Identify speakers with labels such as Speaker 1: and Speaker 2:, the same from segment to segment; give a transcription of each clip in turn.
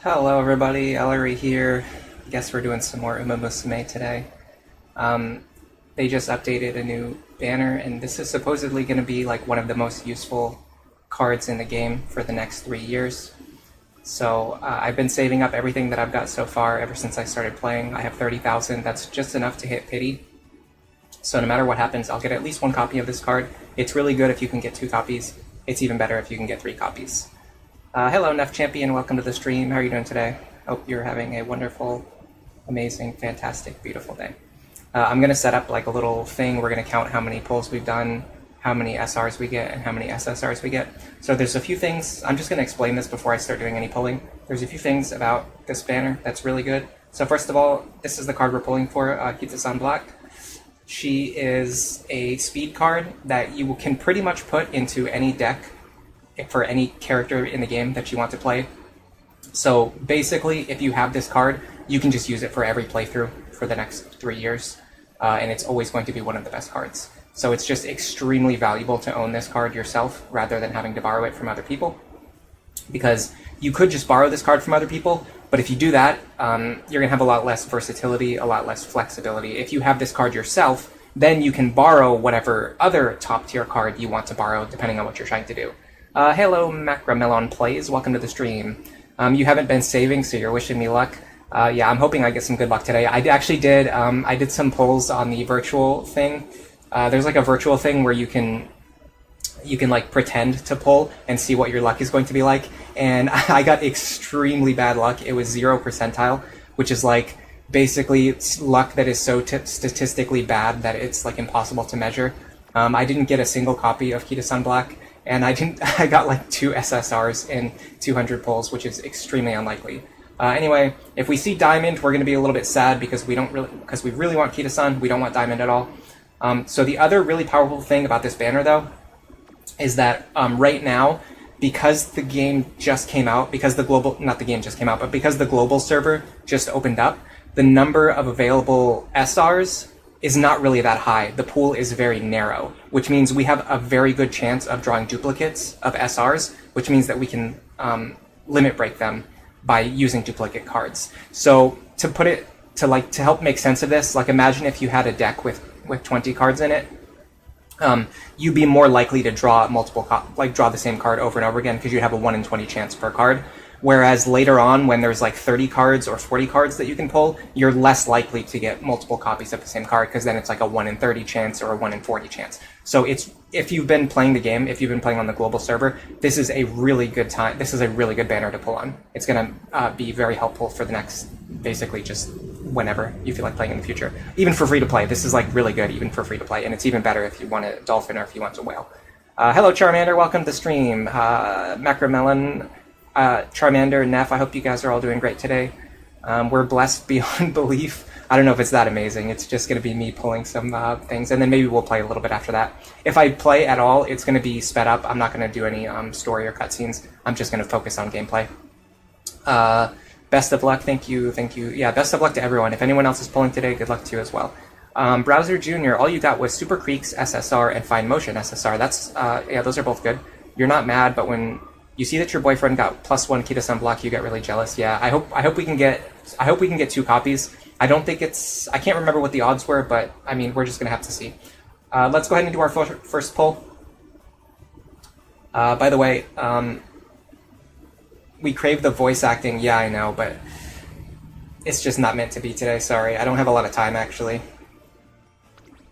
Speaker 1: Hello everybody, Ellery here. Guess we're doing some more Musume today. They just updated a new banner, and this is supposedly going to be like one of the most useful cards in the game for the next 3 years. So I've been saving up everything that I've got so far ever since I started playing. I have 30,000, that's just enough to hit pity. So no matter what happens, I'll get at least one copy of this card. It's really good if you can get 2 copies. It's even better if you can get 3 copies. Hello, Neff Champion. Welcome to the stream. How are you doing today? Hope you're having a wonderful, amazing, fantastic, beautiful day. I'm going to set up like a little thing. We're going to count how many pulls we've done, how many SRs we get, and how many SSRs we get. So there's a few things. I'm just going to explain this before I start doing any pulling. There's a few things about this banner that's really good. So first of all, this is the card we're pulling for, KITASAN Black. She is a speed card that you can pretty much put into any deck for any character in the game that you want to play. So basically, if you have this card, you can just use it for every playthrough for the next 3 years, and it's always going to be one of the best cards. So it's just extremely valuable to own this card yourself rather than having to borrow it from other people, because you could just borrow this card from other people, but if you do that, you're going to have a lot less versatility, a lot less flexibility. If you have this card yourself, then you can borrow whatever other top tier card you want to borrow depending on what you're trying to do. Hello, Macramelon Plays. Welcome to the stream. You haven't been saving, so you're wishing me luck. Yeah, I'm hoping I get some good luck today. I actually did. I did some polls on the virtual thing. There's like a virtual thing where you can like pretend to pull and see what your luck is going to be like. And I got extremely bad luck. It was 0 percentile, which is like basically it's luck that is so statistically bad that it's like impossible to measure. I didn't get a single copy of KITASAN Black. And I got like 2 SSRs in 200 pulls, which is extremely unlikely. Anyway, if we see Diamond, we're going to be a little bit sad because we really want KITASAN. We don't want Diamond at all. So the other really powerful thing about this banner, though, is that right now, because the game just came out, because the global server just opened up, the number of available SRs is not really that high. The pool is very narrow, which means we have a very good chance of drawing duplicates of SRs, which means that we can limit break them by using duplicate cards. So to help make sense of this, like imagine if you had a deck with 20 cards in it, you'd be more likely to draw draw the same card over and over again because you'd have a 1 in 20 chance per card. Whereas later on, when there's like 30 cards or 40 cards that you can pull, you're less likely to get multiple copies of the same card because then it's like a 1 in 30 chance or a 1 in 40 chance. So if you've been playing the game, if you've been playing on the global server, this is a really good time. This is a really good banner to pull on. It's going to be very helpful for the next, basically just whenever you feel like playing in the future. Even for free to play, this is like really good even for free to play, and it's even better if you want a dolphin or if you want a whale. Hello Charmander, welcome to the stream. Macramelon, Charmander, Neff, I hope you guys are all doing great today. We're blessed beyond belief. I don't know if it's that amazing. It's just going to be me pulling some things, and then maybe we'll play a little bit after that. If I play at all, it's going to be sped up. I'm not going to do any story or cutscenes. I'm just going to focus on gameplay. Best of luck. Thank you. Yeah, best of luck to everyone. If anyone else is pulling today, good luck to you as well. Browser Junior, all you got was Super Creeks SSR and Fine Motion SSR. That's yeah, those are both good. You're not mad, but when you see that your boyfriend got +1 KITASAN Block, you get really jealous. Yeah, I hope we can get 2 copies. I don't think I can't remember what the odds were, but I mean, we're just gonna have to see. Let's go ahead and do our first pull. By the way, we crave the voice acting. Yeah, I know, but it's just not meant to be today. Sorry, I don't have a lot of time actually.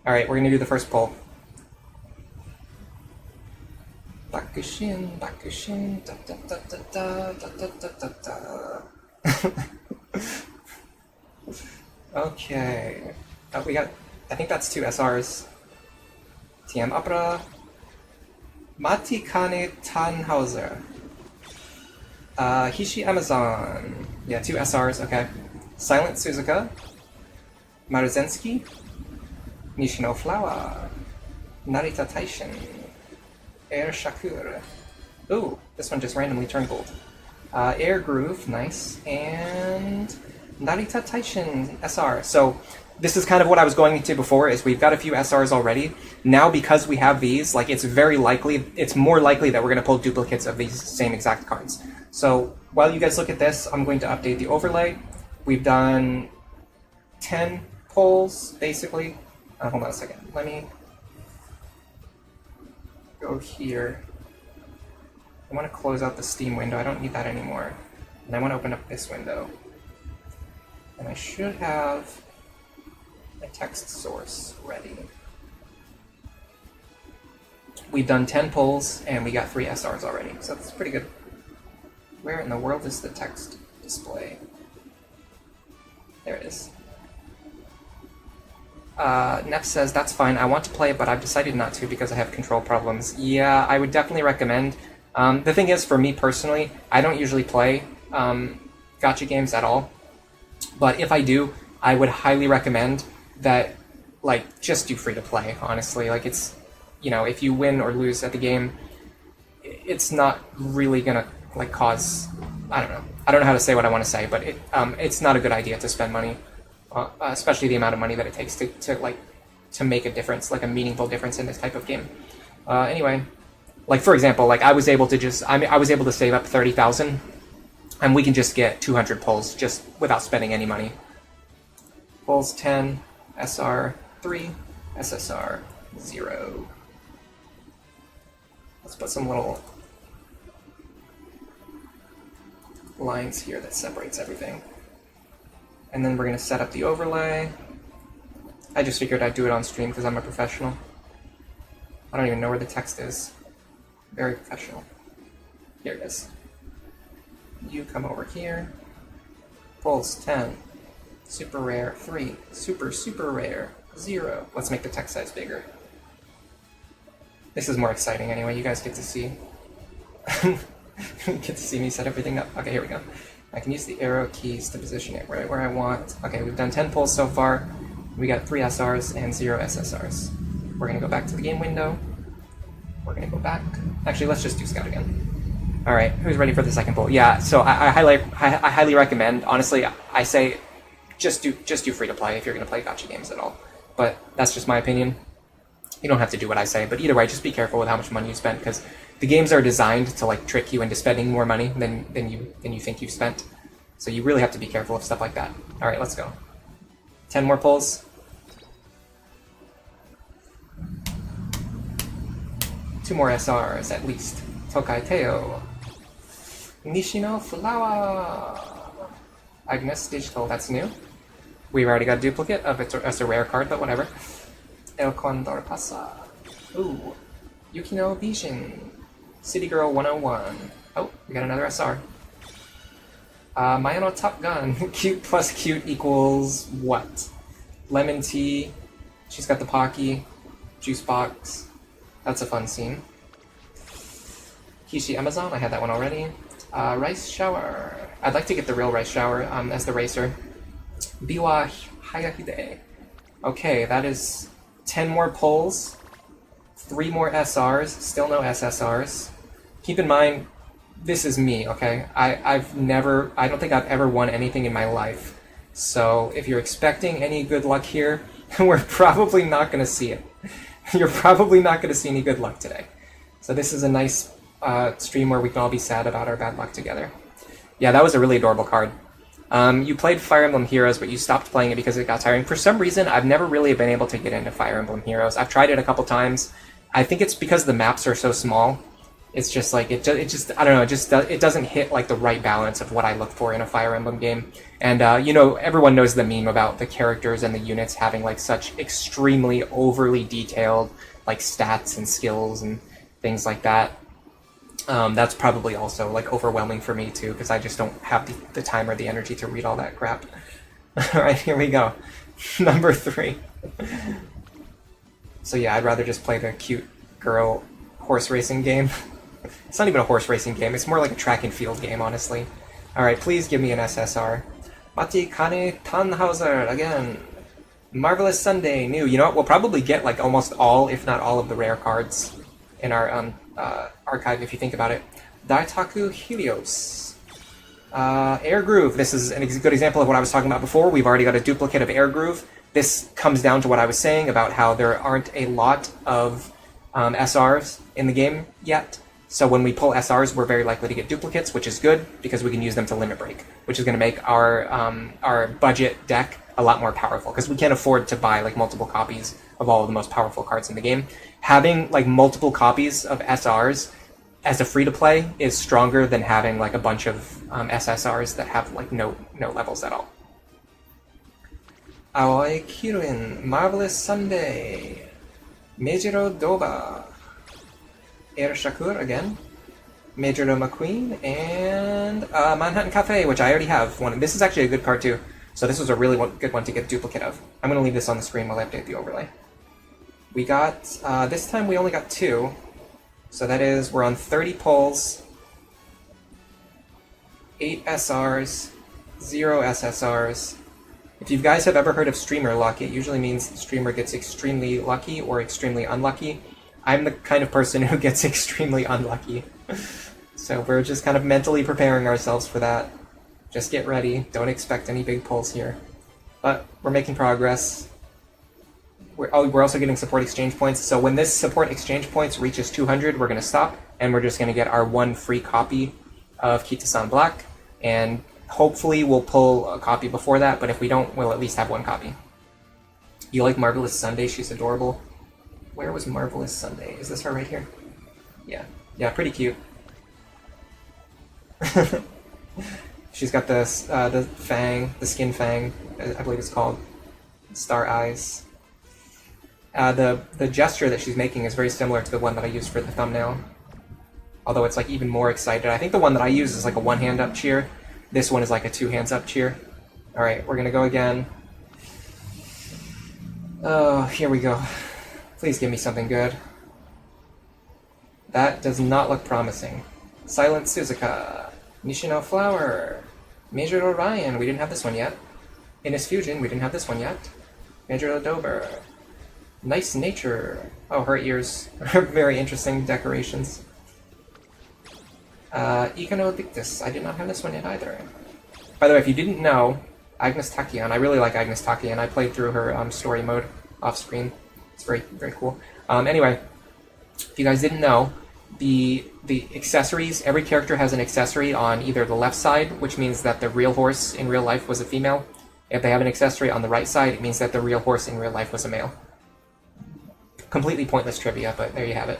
Speaker 1: All right, we're gonna do the first pull. Bakushin, Bakushin, da da da da da da da da da. Okay, we got, I think that's 2 SRs. TM Opera, Matikane Tannhauser, Hishi Amazon, yeah, 2 SRs, okay. Silent Suzuka, Maruzensky, Nishino Flower, Narita Taishin, Air Shakur. Ooh, this one just randomly turned gold. Air Groove, nice, and Narita Taishin SR. So this is kind of what I was going into before, is we've got a few SRs already. Now, because we have these, like, it's more likely that we're going to pull duplicates of these same exact cards. So while you guys look at this, I'm going to update the overlay. We've done 10 pulls, basically. Hold on a second. Let me go here. I want to close out the Steam window. I don't need that anymore. And I want to open up this window. And I should have a text source ready. We've done 10 pulls, and we got 3 SRs already, so that's pretty good. Where in the world is the text display? There it is. Neff says, that's fine, I want to play, but I've decided not to because I have control problems. Yeah, I would definitely recommend. The thing is, for me personally, I don't usually play gacha games at all. But if I do, I would highly recommend that, like, just do free to play, honestly. Like, it's, you know, if you win or lose at the game, it's not really gonna, like, cause, I don't know how to say what I want to say, but it's not a good idea to spend money, especially the amount of money that it takes to make a difference, like a meaningful difference in this type of game. Anyway, like, for example, like, I was able to save up 30,000, and we can just get 200 pulls just without spending any money. Pulls 10, SR 3, SSR 0. Let's put some little lines here that separates everything. And then we're going to set up the overlay. I just figured I'd do it on stream because I'm a professional. I don't even know where the text is. Very professional. Here it is. You come over here. Pulls 10. Super rare 3. Super rare 0. Let's make the text size bigger. This is more exciting anyway. You guys get to see. Get to see me set everything up. Okay, here we go. I can use the arrow keys to position it right where I want. Okay, we've done 10 pulls so far. We got 3 SRs and 0 SSRs. We're going to go back to the game window. We're going to go back. Actually, let's just do Scout again. All right, who's ready for the second pull? Yeah, so I highly recommend. Honestly, I say just do free to play if you're going to play gacha games at all. But that's just my opinion. You don't have to do what I say, but either way, just be careful with how much money you spend, because the games are designed to, like, trick you into spending more money than you think you've spent. So you really have to be careful of stuff like that. All right, let's go. 10 more pulls. 2 more SRs at least. Tokai Teo. Nishino Flower. Agnes Digital, that's new. We've already got a duplicate of it as a rare card, but whatever. El Condor Pasa. Ooh. Yukino Bishin. City Girl 101. Oh, we got another SR. Mayano Top Gun. Cute plus cute equals what? Lemon tea. She's got the Pocky. Juice box. That's a fun scene. Kishi Amazon. I had that one already. Rice shower. I'd like to get the real rice shower as the racer. Biwa Hayahide. Okay, that is 10 more pulls. 3 more SRs, still no SSRs. Keep in mind, this is me, okay? I don't think I've ever won anything in my life. So if you're expecting any good luck here, we're probably not going to see it. You're probably not going to see any good luck today. So this is a nice stream where we can all be sad about our bad luck together. Yeah, that was a really adorable card. You played Fire Emblem Heroes, but you stopped playing it because it got tiring. For some reason, I've never really been able to get into Fire Emblem Heroes. I've tried it a couple times. I think it's because the maps are so small. It's just like, it just I don't know, it doesn't hit like the right balance of what I look for in a Fire Emblem game. And, you know, everyone knows the meme about the characters and the units having like such extremely overly detailed like stats and skills and things like that. That's probably also like overwhelming for me too, because I just don't have the time or the energy to read all that crap. Alright, here we go. Number 3. So yeah, I'd rather just play the cute girl horse racing game. It's not even a horse racing game, it's more like a track and field game, honestly. Alright, please give me an SSR. Mati Kane Tannhauser, again. Marvelous Sunday, new. You know what, we'll probably get like almost all, if not all of the rare cards in our archive, if you think about it. Daitaku Helios. Air Groove. This is a good example of what I was talking about before. We've already got a duplicate of Air Groove. this comes down to what I was saying about how there aren't a lot of SRs in the game yet. So when we pull SRs, we're very likely to get duplicates, which is good because we can use them to limit break, which is going to make our budget deck a lot more powerful because we can't afford to buy like multiple copies of all of the most powerful cards in the game. Having like multiple copies of SRs as a free-to-play is stronger than having like a bunch of SSRs that have like no levels at all. Aoi Kirin, Marvelous Sunday, Meijiro Doba, Air Shakur again, Meijiro McQueen, and Manhattan Cafe, which I already have one. This is actually a good card too, so this was a really good one to get a duplicate of. I'm going to leave this on the screen while I update the overlay. We got, this time we only got 2, so that is, we're on 30 pulls, 8 SRs, 0 SSRs. If you guys have ever heard of streamer luck, it usually means the streamer gets extremely lucky or extremely unlucky. I'm the kind of person who gets extremely unlucky. So we're just kind of mentally preparing ourselves for that. Just get ready. Don't expect any big pulls here. But we're making progress. We're also getting support exchange points. So when this support exchange points reaches 200, we're going to stop, and we're just going to get our 1 free copy of KITASAN Black, and hopefully we'll pull a copy before that, but if we don't, we'll at least have 1 copy. You like Marvelous Sunday? She's adorable. Where was Marvelous Sunday? Is this her right here? Yeah. Yeah, pretty cute. She's got the fang, the skin fang, I believe it's called. Star eyes. The gesture that she's making is very similar to the one that I used for the thumbnail. Although it's like even more excited. I think the one that I use is like a 1-hand up cheer. This one is like a 2-hands up cheer. Alright, we're gonna go again. Oh, here we go. Please give me something good. That does not look promising. Silent Suzuka, Nishino Flower, Major Orion, we didn't have this one yet. Innis Fusion, we didn't have this one yet. Major Dober, Nice Nature. Oh, her ears are very interesting decorations. Ikono Dictus, I did not have this one yet either. By the way, if you didn't know, Agnes Takian, I really like Agnes Takian. I played through her story mode off screen. It's very, very cool. Anyway, if you guys didn't know, the accessories, every character has an accessory on either the left side, which means that the real horse in real life was a female. If they have an accessory on the right side, it means that the real horse in real life was a male. Completely pointless trivia, but there you have it.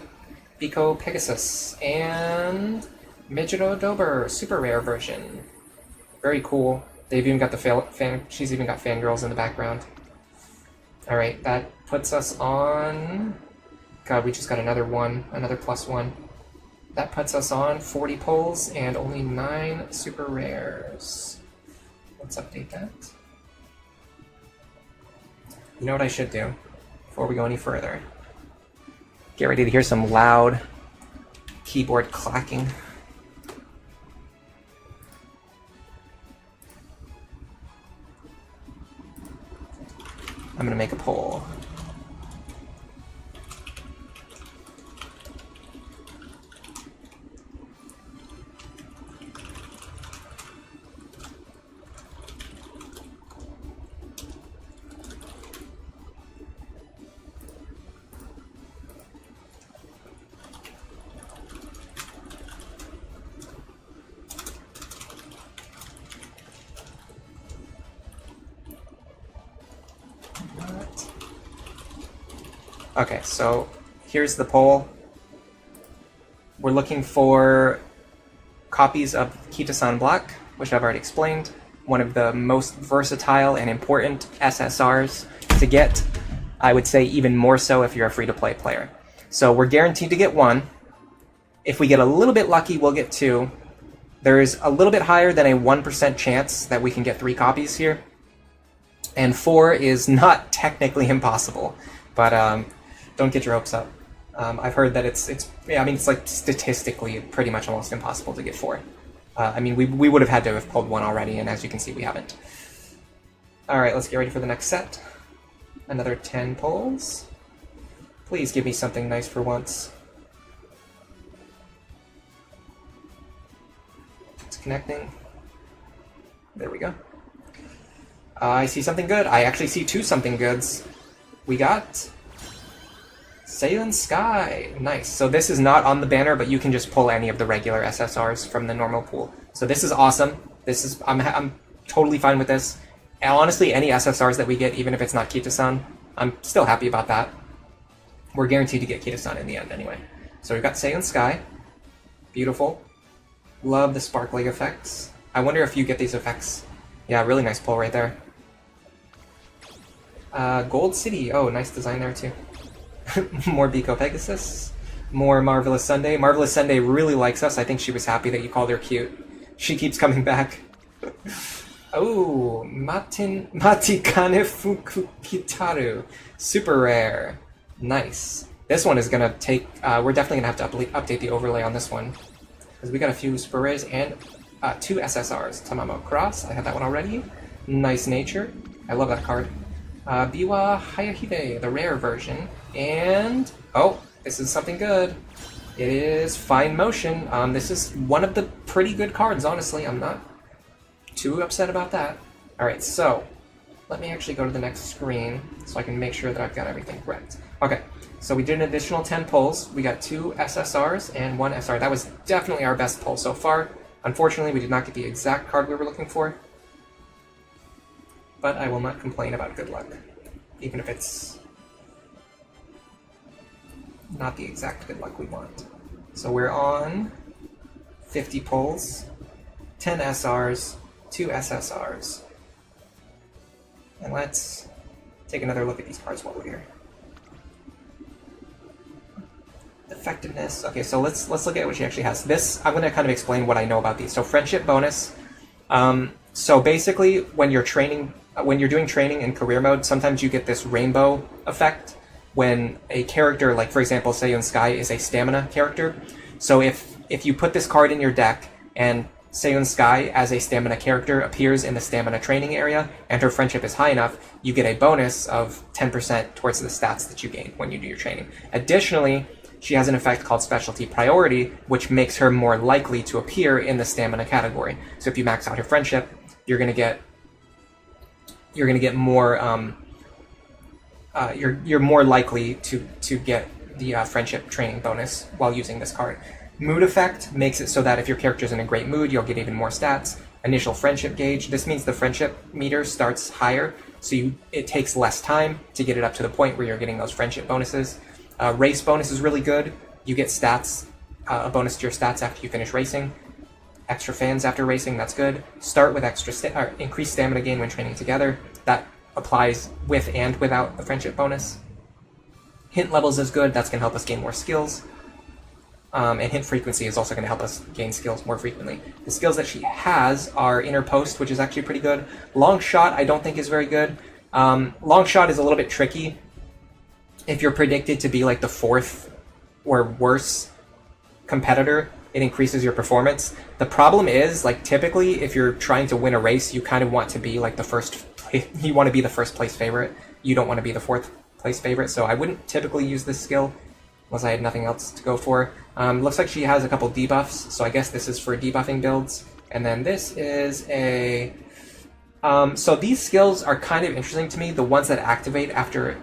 Speaker 1: Pico Pegasus and Mijiro Dober, super rare version. Very cool. They've even got the she's even got fangirls in the background. Alright, that puts us on... God, we just got another +1. That puts us on 40 pulls and only 9 super rares. Let's update that. You know what I should do before we go any further? Get ready to hear some loud keyboard clacking. I'm gonna make a poll. Okay, so here's the poll. We're looking for copies of KITASAN Black, which I've already explained. One of the most versatile and important SSRs to get. I would say even more so if you're a free-to-play player. So we're guaranteed to get 1. If we get a little bit lucky, we'll get 2. There's a little bit higher than a 1% chance that we can get 3 copies here. And 4 is not technically impossible, but don't get your hopes up. I've heard that it's like statistically pretty much almost impossible to get 4. I mean, we would have had to have pulled 1 already, and as you can see, we haven't. Alright, let's get ready for the next set. Another 10 pulls. Please give me something nice for once. It's connecting. There we go. I see something good. I actually see two something goods. We got Saiyan Sky. Nice. So this is not on the banner, but you can just pull any of the regular SSRs from the normal pool. So this is awesome. This is I'm totally fine with this. And honestly, any SSRs that we get, even if it's not KITASAN, I'm still happy about that. We're guaranteed to get KITASAN in the end anyway. So we've got Saiyan Sky. Beautiful. Love the sparkling effects. I wonder if you get these effects. Yeah, really nice pull right there. Gold City. Oh, nice design there too. More Biko Pegasus. More Marvelous Sunday. Marvelous Sunday really likes us. I think she was happy that you called her cute. She keeps coming back. Oh, Matikane Fukukitaru. Super rare. Nice. This one is going to take... we're definitely going to have to update the overlay on this one. Because we got a few super rares and two SSRs. Tamamo Cross. I had that one already. Nice Nature. I love that card. Biwa Hayahide, the rare version. And... oh, this is something good. It is Fine Motion. This is one of the pretty good cards, honestly. I'm not too upset about that. Alright, so... let me actually go to the next screen so I can make sure that I've got everything correct. Okay, so we did an additional 10 pulls. We got 2 SSRs and 1 SR. That was definitely our best pull so far. Unfortunately, we did not get the exact card we were looking for. But I will not complain about good luck, even if it's not the exact good luck we want. So we're on 50 pulls, 10 SRs, 2 SSRs. And let's take another look at these cards while we're here. Effectiveness. Okay, so let's look at what she actually has. This, I'm going to kind of explain what I know about these. So friendship bonus. So basically, when you're training, when you're doing training in career mode, sometimes you get this rainbow effect when a character, like for example, Saiyan Sky is a stamina character. So if you put this card in your deck and Saiyan Sky as a stamina character appears in the stamina training area and her friendship is high enough, you get a bonus of 10% towards the stats that you gain when you do your training. Additionally, she has an effect called Specialty Priority, which makes her more likely to appear in the stamina category. So if you max out her friendship, you're going to get more. You're more likely to get the friendship training bonus while using this card. Mood effect makes it so that if your character's in a great mood, you'll get even more stats. Initial friendship gauge. This means the friendship meter starts higher, so it takes less time to get it up to the point where you're getting those friendship bonuses. Race bonus is really good. You get stats, a bonus to your stats after you finish racing. Extra fans after racing, that's good. Start with increased stamina gain when training together. That applies with and without the friendship bonus. Hint levels is good. That's going to help us gain more skills. And hint frequency is also going to help us gain skills more frequently. The skills that she has are Inner Post, which is actually pretty good. Long Shot, I don't think is very good. Long Shot is a little bit tricky. If you're predicted to be like the 4th or worse competitor, it increases your performance. The problem is, like, typically if you're trying to win a race, you kind of want to be like the you want to be the first place favorite. You don't want to be the 4th place favorite, so I wouldn't typically use this skill unless I had nothing else to go for. Looks like she has a couple debuffs, so I guess this is for debuffing builds. And then this is a... so these skills are kind of interesting to me, the ones that activate after...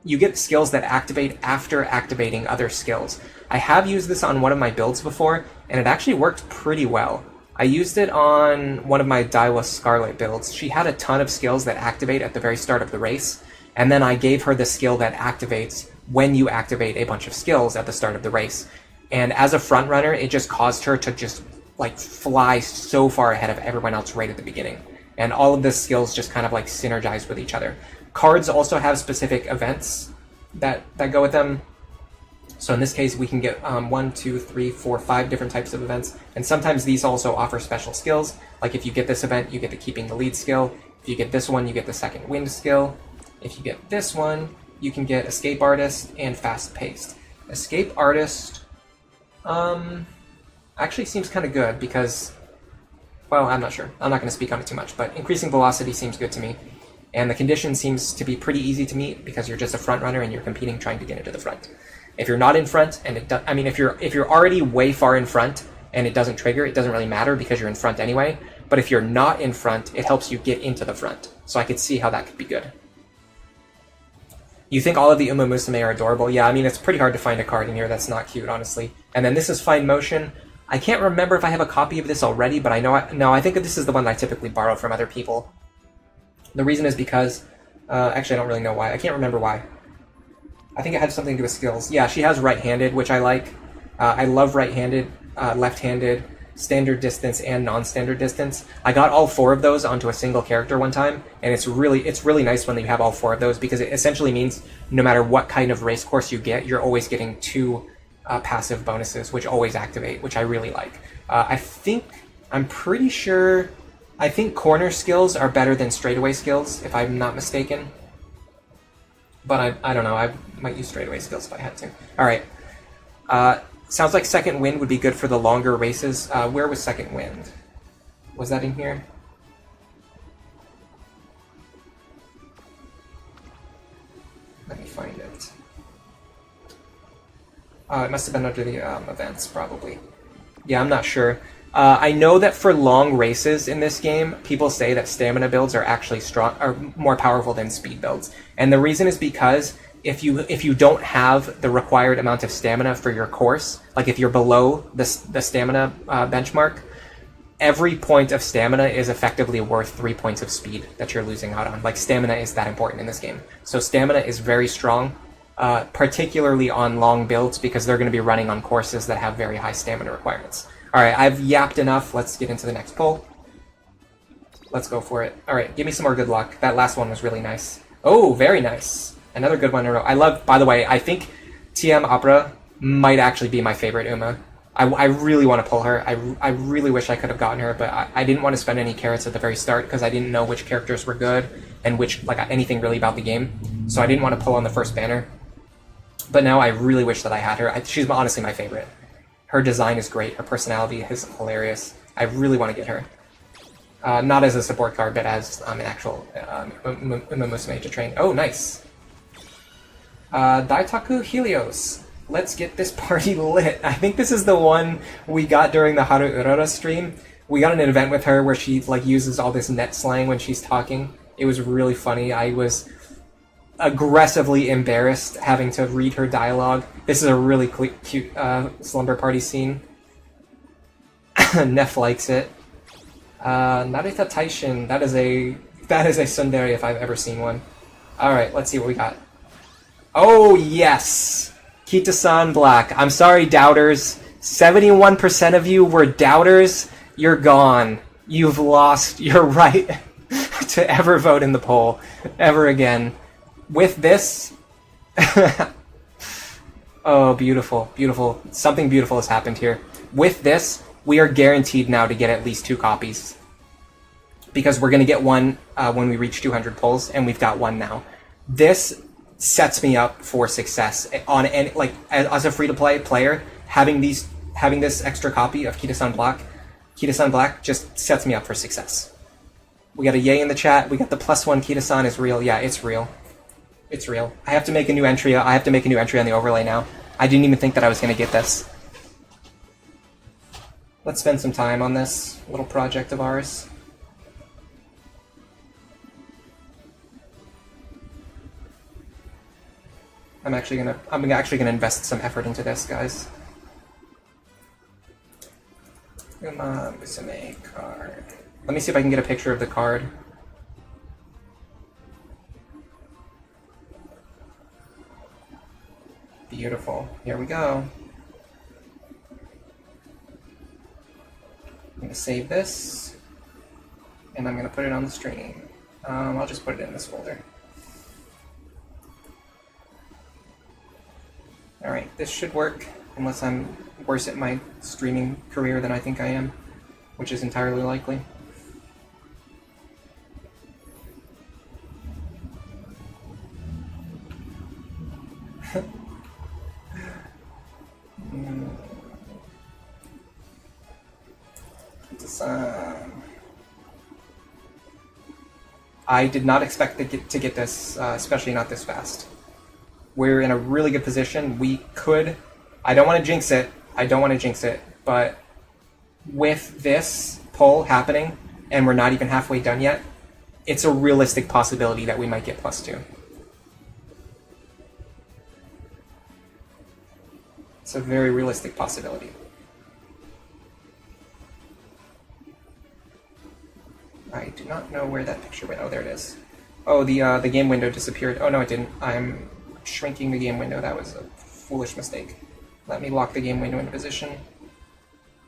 Speaker 1: You get skills that activate after activating other skills. I have used this on one of my builds before, and it actually worked pretty well. I used it on one of my Daiwa Scarlet builds. She had a ton of skills that activate at the very start of the race, and then I gave her the skill that activates when you activate a bunch of skills at the start of the race. And as a front runner, it just caused her to just like fly so far ahead of everyone else right at the beginning. And all of the skills just kind of like synergize with each other. Cards also have specific events that go with them. So in this case, we can get 1, 2, 3, 4, 5 different types of events. And sometimes these also offer special skills. Like if you get this event, you get the Keeping the Lead skill. If you get this one, you get the Second Wind skill. If you get this one, you can get Escape Artist and Fast Paced. Escape Artist actually seems kind of good because, well, I'm not sure. I'm not going to speak on it too much, but increasing velocity seems good to me. And the condition seems to be pretty easy to meet because you're just a front runner and you're competing trying to get into the front. If you're not in front and if you're already way far in front and it doesn't trigger, it doesn't really matter because you're in front anyway. but if you're not in front, it helps you get into the front. So I could see how that could be good. You think all of the Uma Musume are adorable? Yeah, I mean, it's pretty hard to find a card in here that's not cute, honestly. And then this is Fine Motion. I can't remember if I have a copy of this already, but I know I think that this is the one that I typically borrow from other people. The reason is because, actually I don't really know why. I can't remember why. I think it had something to do with skills. Yeah, she has right-handed, which I like. I love right-handed, left-handed, standard distance, and non-standard distance. I got all 4 of those onto a single character one time, and it's really nice when you have all 4 of those, because it essentially means no matter what kind of race course you get, you're always getting 2 passive bonuses, which always activate, which I really like. I'm pretty sure, I think corner skills are better than straightaway skills, if I'm not mistaken. But I don't know, I might use straightaway skills if I had to. Alright. Sounds like Second Wind would be good for the longer races. Where was Second Wind? Was that in here? Let me find it. It must have been under the events, probably. Yeah, I'm not sure. I know that for long races in this game, people say that stamina builds are actually more powerful than speed builds. And the reason is because if you don't have the required amount of stamina for your course, like if you're below the stamina benchmark, every point of stamina is effectively worth 3 points of speed that you're losing out on. Like, stamina is that important in this game. So stamina is very strong, particularly on long builds, because they're going to be running on courses that have very high stamina requirements. Alright, I've yapped enough. Let's get into the next pull. Let's go for it. Alright, give me some more good luck. That last one was really nice. Oh, very nice. Another good one in a row. I love, by the way, I think TM Opera might actually be my favorite Uma. I really want to pull her. I really wish I could have gotten her, but I didn't want to spend any carrots at the very start because I didn't know which characters were good and which, like, anything really about the game. So I didn't want to pull on the first banner. But now I really wish that I had her. She's honestly my favorite. Her design is great. Her personality is hilarious. I really want to get her. Not as a support card, but as an actual Uma Musume to train. Oh, nice. Daitaku Helios. Let's get this party lit. I think this is the one we got during the Haru Urara stream. We got an event with her where she uses all this net slang when she's talking. It was really funny. I was aggressively embarrassed having to read her dialogue. This is a really cute slumber party scene. Neff likes it. Narita Taishin. That is a tsundere if I've ever seen one. Alright, let's see what we got. Oh, yes! Kitasan Black. I'm sorry, doubters. 71% of you were doubters. You're gone. You've lost your right to ever vote in the poll. Ever again. With this... Oh, beautiful. Beautiful. Something beautiful has happened here. With this, we are guaranteed now to get at least 2 copies. Because we're going to get one when we reach 200 polls, and we've got one now. This sets me up for success on any, as a free-to-play player. Having this extra copy of Kitasan Black just sets me up for success. We got a yay in the chat. We got the +1 Kitasan is real. Yeah, it's real. It's real. I have to make a new entry. I have to make a new entry on the overlay now. I didn't even think that I was going to get this. Let's spend some time on this little project of ours. I'm actually gonna invest some effort into this, guys. Uma Musume card. Let me see if I can get a picture of the card. Beautiful. Here we go. I'm gonna save this, and I'm gonna put it on the stream. I'll just put it in this folder. Alright, this should work, unless I'm worse at my streaming career than I think I am, which is entirely likely. I did not expect to get this, especially not this fast. We're in a really good position. We could... I don't want to jinx it, but with this pull happening, and we're not even halfway done yet, it's a realistic possibility that we might get +2. It's a very realistic possibility. I do not know where that picture went. Oh, there it is. Oh, the game window disappeared. Oh, no, it didn't. I'm shrinking the game window. That was a foolish mistake. Let me lock the game window into position.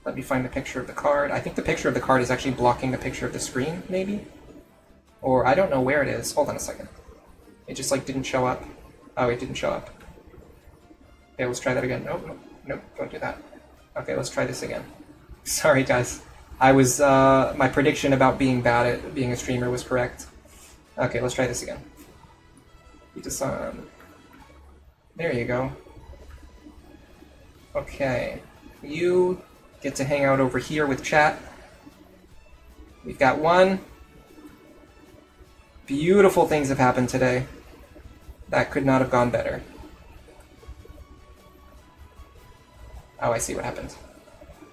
Speaker 1: Let me find the picture of the card. I think the picture of the card is actually blocking the picture of the screen, maybe? Or I don't know where it is. Hold on a second. It just, like, didn't show up. Oh, it didn't show up. Okay, let's try that again. Nope, nope, nope, don't do that. Okay, let's try this again. Sorry, guys. I was, my prediction about being bad at being a streamer was correct. Okay, let's try this again. KITASAN. There you go. Okay. You get to hang out over here with chat. We've got one. Beautiful things have happened today. That could not have gone better. Oh, I see what happened.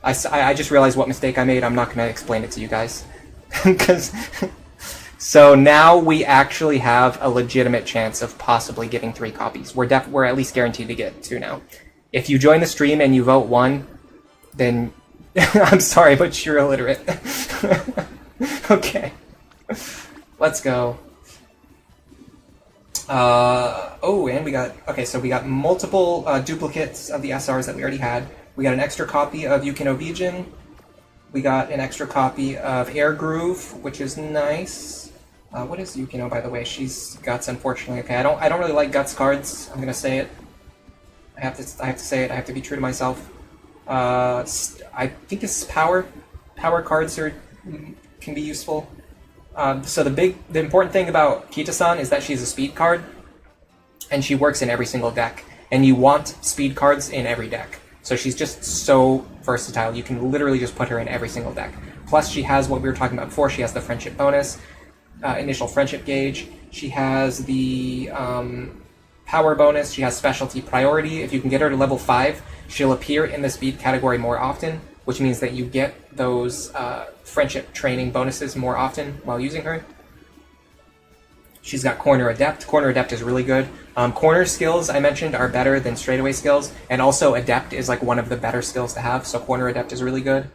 Speaker 1: I just realized what mistake I made. I'm not going to explain it to you guys. So now we actually have a legitimate chance of possibly getting 3 copies. We're at least guaranteed to get 2 now. If you join the stream and you vote 1, then I'm sorry, but you're illiterate. Okay. Let's go. Oh, and we got... Okay, so we got multiple duplicates of the SRs that we already had. We got an extra copy of Yukino-Bijin. We got an extra copy of Air Groove, which is nice. What is Yukino, by the way? She's Guts, unfortunately. Okay, I don't really like Guts cards. I'm gonna say it. I have to say it. I have to be true to myself. I think it's Power. Power cards can be useful. So the important thing about KITASAN is that she's a speed card, and she works in every single deck. And you want speed cards in every deck. So she's just so versatile. You can literally just put her in every single deck. Plus, she has what we were talking about before. She has the friendship bonus, initial friendship gauge. She has the power bonus. She has specialty priority. If you can get her to level 5, she'll appear in the speed category more often, which means that you get those friendship training bonuses more often while using her. She's got Corner Adept. Corner Adept is really good. Corner skills, I mentioned, are better than straightaway skills, and also Adept is like one of the better skills to have, so Corner Adept is really good.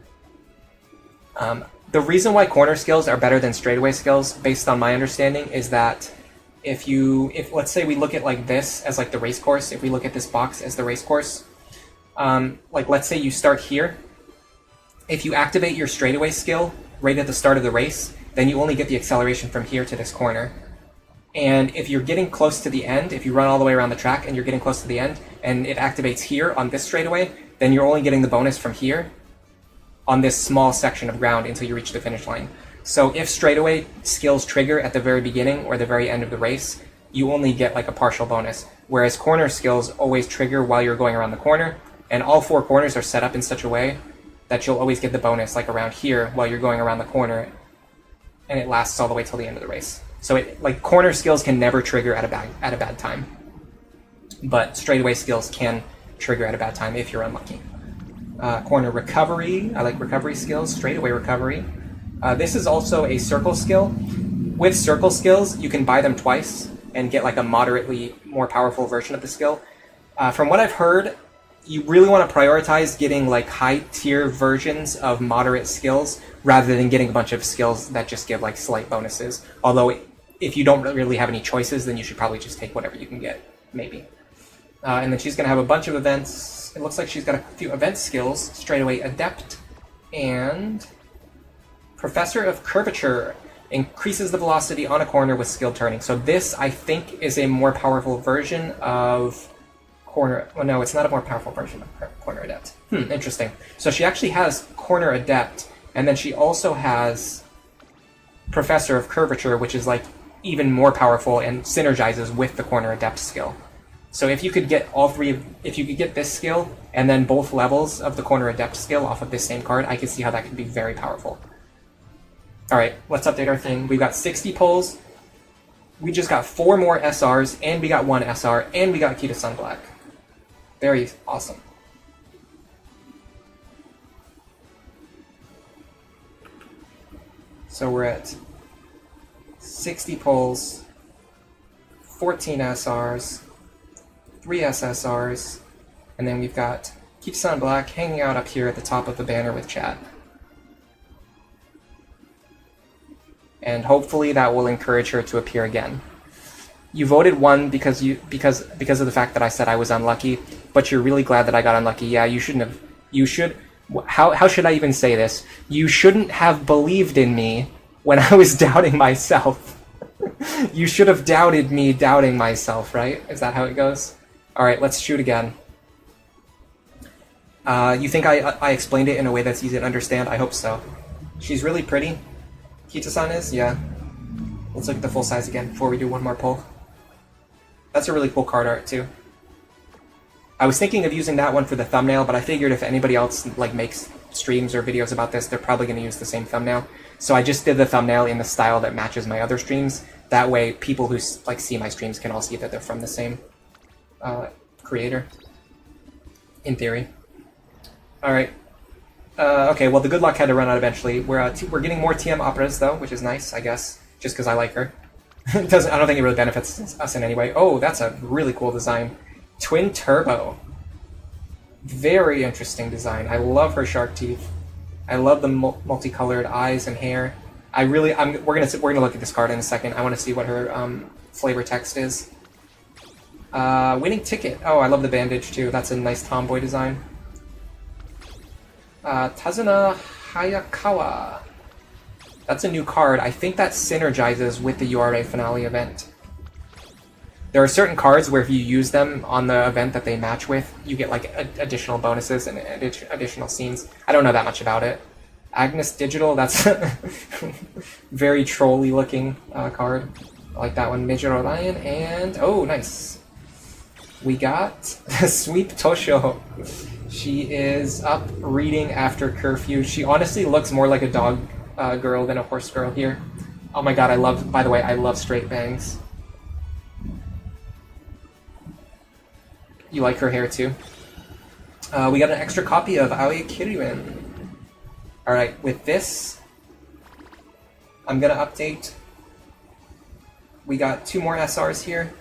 Speaker 1: The reason why corner skills are better than straightaway skills, based on my understanding, is that if let's say we look at like this as like the race course, if we look at this box as the race course, like let's say you start here, if you activate your straightaway skill right at the start of the race, then you only get the acceleration from here to this corner. And if you're getting close to the end, if you run all the way around the track and you're getting close to the end, and it activates here on this straightaway, then you're only getting the bonus from here on this small section of ground until you reach the finish line. So if straightaway skills trigger at the very beginning or the very end of the race, you only get like a partial bonus, whereas corner skills always trigger while you're going around the corner, and all 4 corners are set up in such a way that you'll always get the bonus like around here while you're going around the corner, and it lasts all the way till the end of the race. So like corner skills can never trigger at a bad time, but straightaway skills can trigger at a bad time if you're unlucky. Corner recovery, I like recovery skills. Straightaway recovery. This is also a circle skill. With circle skills, you can buy them twice and get like a moderately more powerful version of the skill. From what I've heard, you really want to prioritize getting like high tier versions of moderate skills rather than getting a bunch of skills that just give like slight bonuses. Although if you don't really have any choices, then you should probably just take whatever you can get, maybe. And then she's going to have a bunch of events. It looks like she's got a few event skills. Straightaway Adept and Professor of Curvature. Increases the velocity on a corner with skill turning. So this, I think, is a more powerful version of Corner... Well, no, it's not a more powerful version of Corner Adept. Interesting. So she actually has Corner Adept, and then she also has Professor of Curvature, which is like even more powerful and synergizes with the Corner Adept skill. So if you could get all 3, if you could get this skill and then both levels of the Corner Adept skill off of this same card, I could see how that could be very powerful. All right, let's update our thing. We've got 60 pulls. We just got 4 more SRs, and we got 1 SR, and we got KITASAN Black. Very awesome. So we're at 60 pulls, 14 SRs, 3 SSRs, and then we've got KITASAN Black hanging out up here at the top of the banner with chat. And hopefully that will encourage her to appear again. You voted 1 because of the fact that I said I was unlucky, but you're really glad that I got unlucky. Yeah, you shouldn't have. You should. How should I even say this? You shouldn't have believed in me when I was doubting myself. You should have doubted me doubting myself, right? Is that how it goes? All right, let's shoot again. You think I explained it in a way that's easy to understand? I hope so. She's really pretty. KITASAN is? Yeah. Let's look at the full size again before we do one more pull. That's a really cool card art too. I was thinking of using that one for the thumbnail, but I figured if anybody else like makes streams or videos about this, they're probably going to use the same thumbnail. So I just did the thumbnail in the style that matches my other streams. That way people who like see my streams can all see that they're from the same creator, in theory. All right. Okay, well the good luck had to run out eventually. We're getting more TM operas though, which is nice, I guess, just because I like her. I don't think it really benefits us in any way. Oh, that's a really cool design. Twin Turbo. Very interesting design. I love her shark teeth. I love the multicolored eyes and hair. We're gonna look at this card in a second. I want to see what her flavor text is. Winning Ticket. Oh, I love the bandage too. That's a nice tomboy design. Tazuna Hayakawa. That's a new card. I think that synergizes with the URA finale event. There are certain cards where if you use them on the event that they match with, you get like additional bonuses and additional scenes. I don't know that much about it. Agnes Digital, that's very trolly looking card. I like that one. Major Lion, and oh, nice. We got Sweep Tosho. She is up reading after curfew. She honestly looks more like a dog girl than a horse girl here. Oh my god, by the way, I love straight bangs. You like her hair too. We got an extra copy of Aoi Kiryuin. Alright, with this, I'm gonna update. We got 2 more SRs here.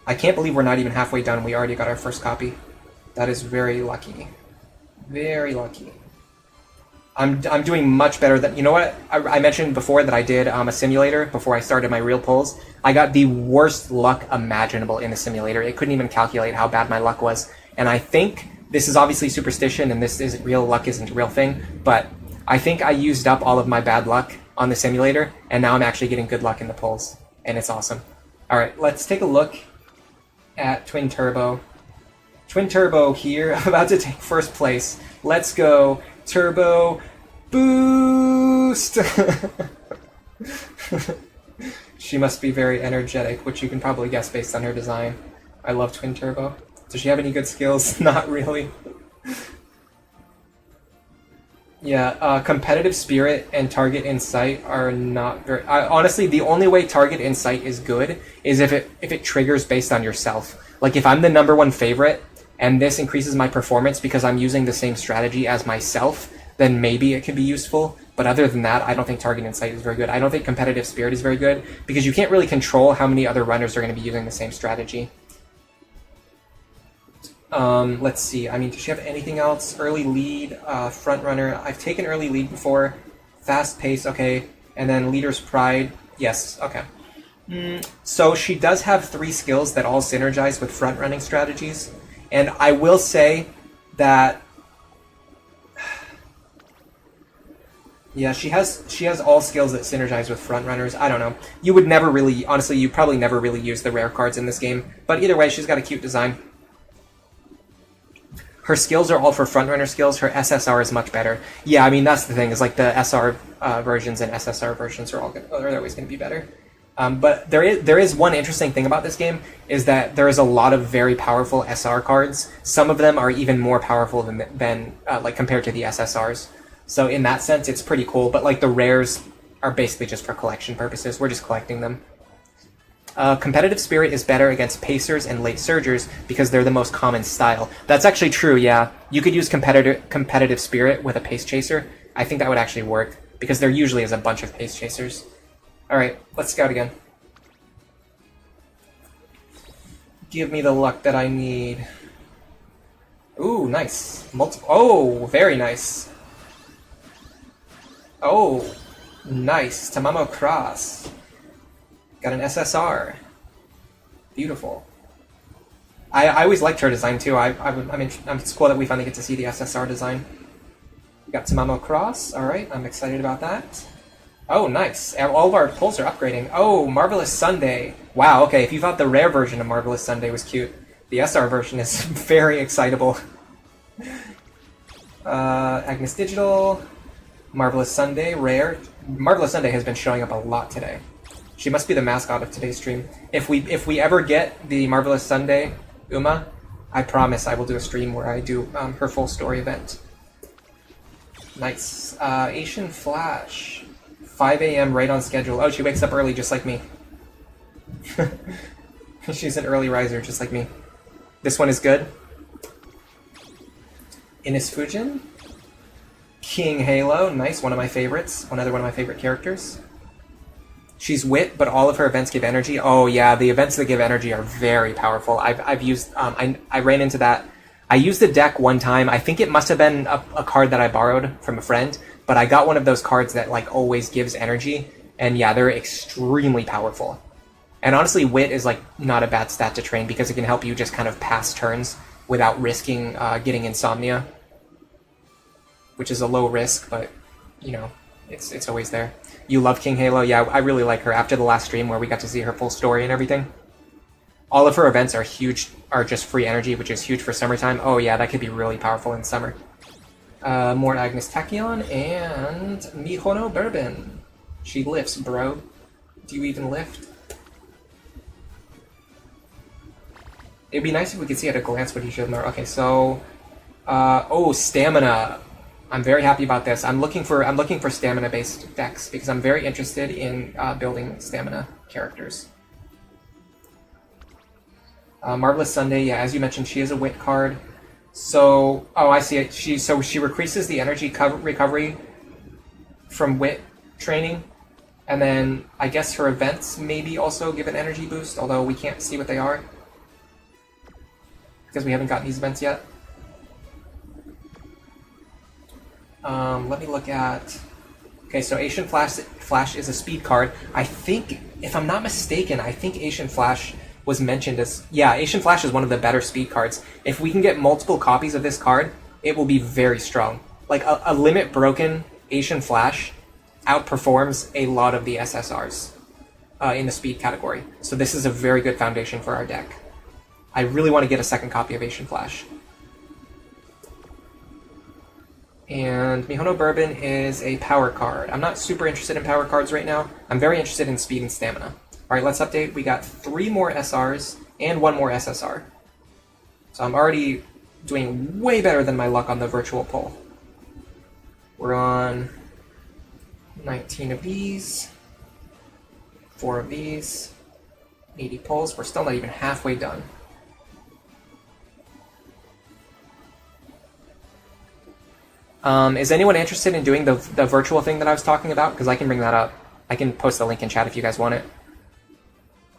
Speaker 1: I can't believe we're not even halfway done. We already got our first copy. That is very lucky. Very lucky. I'm doing much better than... You know what? I mentioned before that I did a simulator before I started my real pulls. I got the worst luck imaginable in the simulator. It couldn't even calculate how bad my luck was. And I think this is obviously superstition and this isn't real. Luck isn't a real thing. But I think I used up all of my bad luck on the simulator. And now I'm actually getting good luck in the pulls. And it's awesome. All right, let's take a look at Twin Turbo. Twin Turbo here, about to take first place. Let's go. Turbo boost! She must be very energetic, which you can probably guess based on her design. I love Twin Turbo. Does she have any good skills? Not really. Yeah, competitive spirit and target insight are not very... honestly, the only way target insight is good is if it triggers based on yourself. Like if I'm the #1 favorite and this increases my performance because I'm using the same strategy as myself, then maybe it could be useful. But other than that, I don't think target insight is very good. I don't think competitive spirit is very good because you can't really control how many other runners are going to be using the same strategy. Let's see. I mean, does she have anything else? Early lead, front runner. I've taken early lead before. Fast pace, okay. And then leader's pride. Yes, okay. So she does have 3 skills that all synergize with front running strategies. And I will say that yeah, she has all skills that synergize with front runners. I don't know. You would never really, honestly, you probably never really use the rare cards in this game. But either way, she's got a cute design. Her skills are all for front runner skills. Her SSR is much better. Yeah, I mean that's the thing. Is like the SR versions and SSR versions are they're always going to be better. But there is one interesting thing about this game is that there is a lot of very powerful SR cards. Some of them are even more powerful than like compared to the SSRs. So in that sense, it's pretty cool. But like the rares are basically just for collection purposes. We're just collecting them. Competitive spirit is better against pacers and late surgers because they're the most common style. That's actually true, yeah. You could use competitive spirit with a pace chaser, I think that would actually work, because there usually is a bunch of pace chasers. Alright, let's scout again. Give me the luck that I need. Ooh, nice. Oh, very nice. Oh, nice. Tamamo Cross. Got an SSR. Beautiful. I always liked her design too. It's cool that we finally get to see the SSR design. We got Tamamo Cross. Alright, I'm excited about that. Oh, nice. All of our pulls are upgrading. Oh, Marvelous Sunday. Wow, okay, if you thought the rare version of Marvelous Sunday was cute, the SR version is very excitable. Agnes Digital, Marvelous Sunday, rare. Marvelous Sunday has been showing up a lot today. She must be the mascot of today's stream. If we ever get the Marvelous Sunday Uma, I promise I will do a stream where I do her full story event. Nice. Asian Flash. 5 a.m. right on schedule. Oh, she wakes up early just like me. She's an early riser just like me. This one is good. Ines Fujin. King Halo. Nice, one of my favorites. Another one of my favorite characters. She's wit, but all of her events give energy. Oh yeah, the events that give energy are very powerful. I've used I ran into that. I used the deck one time. I think it must have been a card that I borrowed from a friend, but I got one of those cards that like always gives energy, and yeah, they're extremely powerful. And honestly, wit is like not a bad stat to train because it can help you just kind of pass turns without risking getting insomnia, which is a low risk, but you know, it's always there. You love King Halo? Yeah, I really like her. After the last stream where we got to see her full story and everything, all of her events are huge, are just free energy, which is huge for summertime. Oh yeah, that could be really powerful in summer. More Agnes Tachyon and Mihono Bourbon. She lifts, bro. Do you even lift? It'd be nice if we could see at a glance what he should know. Okay, so oh, stamina. I'm very happy about this. I'm looking for stamina-based decks because I'm very interested in building stamina characters. Marvelous Sunday, yeah, as you mentioned, she is a wit card. So, oh, I see it. She increases the energy recovery from wit training, and then I guess her events maybe also give an energy boost, although we can't see what they are because we haven't gotten these events yet. Let me look at... Okay, so Asian Flash is a speed card. I think, if I'm not mistaken, I think Asian Flash was mentioned as... Yeah, Asian Flash is one of the better speed cards. If we can get multiple copies of this card, it will be very strong. Like, a limit-broken Asian Flash outperforms a lot of the SSRs in the speed category. So this is a very good foundation for our deck. I really want to get a second copy of Asian Flash. And Mihono Bourbon is a power card. I'm not super interested in power cards right now. I'm very interested in speed and stamina. Alright, let's update. We got 3 more SRs and 1 more SSR. So I'm already doing way better than my luck on the virtual poll. We're on 19 of these, 4 of these, 80 polls. We're still not even halfway done. Is anyone interested in doing the virtual thing that I was talking about? Because I can bring that up. I can post the link in chat if you guys want it.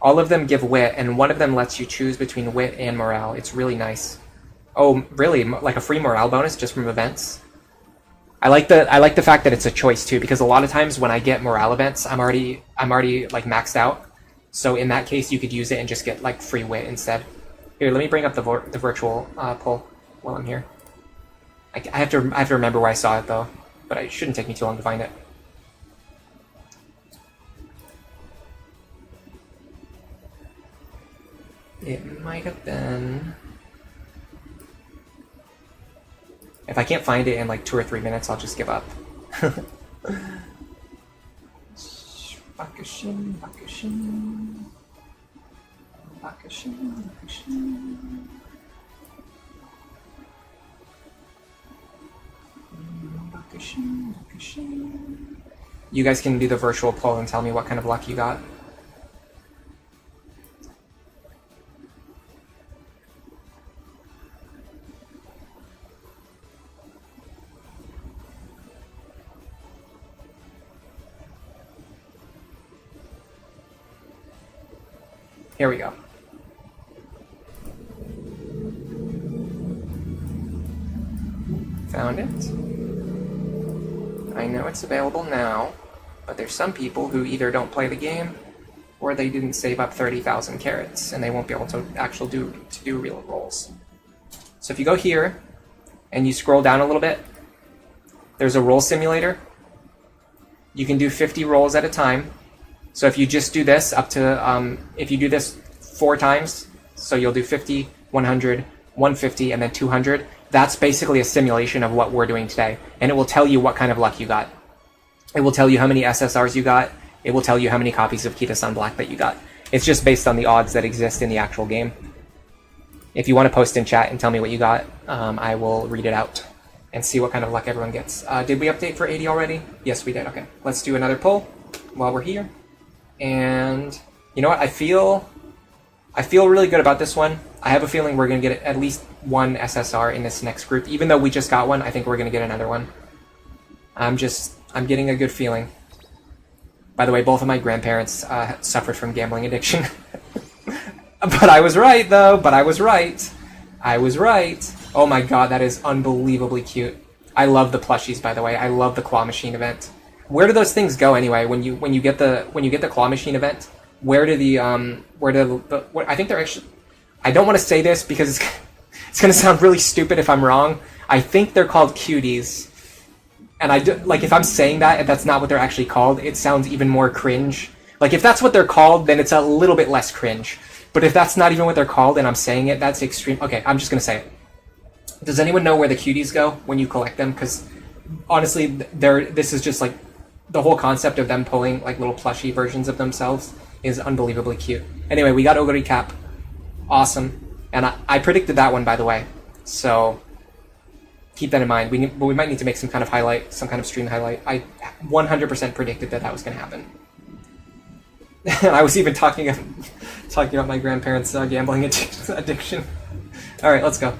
Speaker 1: All of them give wit, and one of them lets you choose between wit and morale. It's really nice. Oh, really? Like a free morale bonus just from events? I like the fact that it's a choice too, because a lot of times when I get morale events, I'm already like maxed out. So in that case, you could use it and just get like free wit instead. Here, let me bring up the virtual poll while I'm here. I have to remember where I saw it though, but it shouldn't take me too long to find it. It might have been... If I can't find it in like 2 or 3 minutes, I'll just give up. Bakushin, Bakushin. Bakushin, Bakushin. You guys can do the virtual poll and tell me what kind of luck you got. Here we go. Found it. I know it's available now, but there's some people who either don't play the game or they didn't save up 30,000 carats and they won't be able to actually do real rolls. So if you go here and you scroll down a little bit, there's a roll simulator. You can do 50 rolls at a time. So if you just do this up to, if you do this 4 times, so you'll do 50, 100, 150, and then 200, that's basically a simulation of what we're doing today. And it will tell you what kind of luck you got. It will tell you how many SSRs you got. It will tell you how many copies of KITASAN Black that you got. It's just based on the odds that exist in the actual game. If you want to post in chat and tell me what you got, I will read it out and see what kind of luck everyone gets. Did we update for 80 already? Yes, we did. Okay, let's do another pull while we're here. And you know what? I feel really good about this one. I have a feeling we're going to get at least one SSR in this next group. Even though we just got one, I think we're going to get another one. I'm getting a good feeling. By the way, both of my grandparents suffered from gambling addiction. But I was right, though. But I was right. I was right. Oh my god, that is unbelievably cute. I love the plushies, by the way. I love the claw machine event. Where do those things go anyway? When you get the claw machine event, where do the I think they're actually. I don't want to say this because it's going to sound really stupid if I'm wrong. I think they're called cuties. And if I'm saying that and that's not what they're actually called, it sounds even more cringe. Like, if that's what they're called, then it's a little bit less cringe. But if that's not even what they're called and I'm saying it, that's extreme. Okay, I'm just going to say it. Does anyone know where the cuties go when you collect them? Because, honestly, this is just, like, the whole concept of them pulling, like, little plushie versions of themselves is unbelievably cute. Anyway, we got Ogre Cap. Awesome. And I predicted that one, by the way. So keep that in mind. We might need to make some kind of highlight, some kind of stream highlight. I 100% predicted that was going to happen. And I was even talking about my grandparents' gambling addiction. All right, let's go.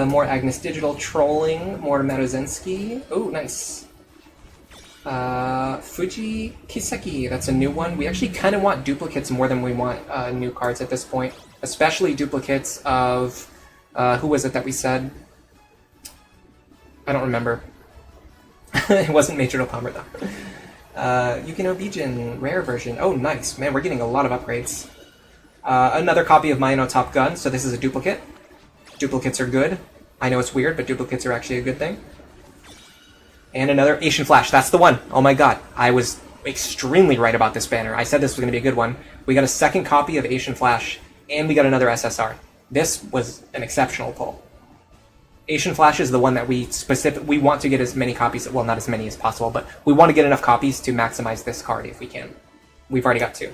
Speaker 1: More Agnes Digital trolling. More Maruzensky. Oh, nice. Fuji Kiseki. That's a new one. We actually kind of want duplicates more than we want new cards at this point. Especially duplicates of... who was it that we said? I don't remember. It wasn't Major no Palmer, though. Yukino Bijin, rare version. Oh, nice. Man, we're getting a lot of upgrades. Another copy of Mayano Top Gun, so this is a duplicate. Duplicates are good. I know it's weird, but duplicates are actually a good thing. And another Asian Flash. That's the one. Oh my god. I was extremely right about this banner. I said this was going to be a good one. We got a second copy of Asian Flash, and we got another SSR. This was an exceptional pull. Asian Flash is the one that we want to get as many copies, well, not as many as possible, but we want to get enough copies to maximize this card if we can. We've already got 2.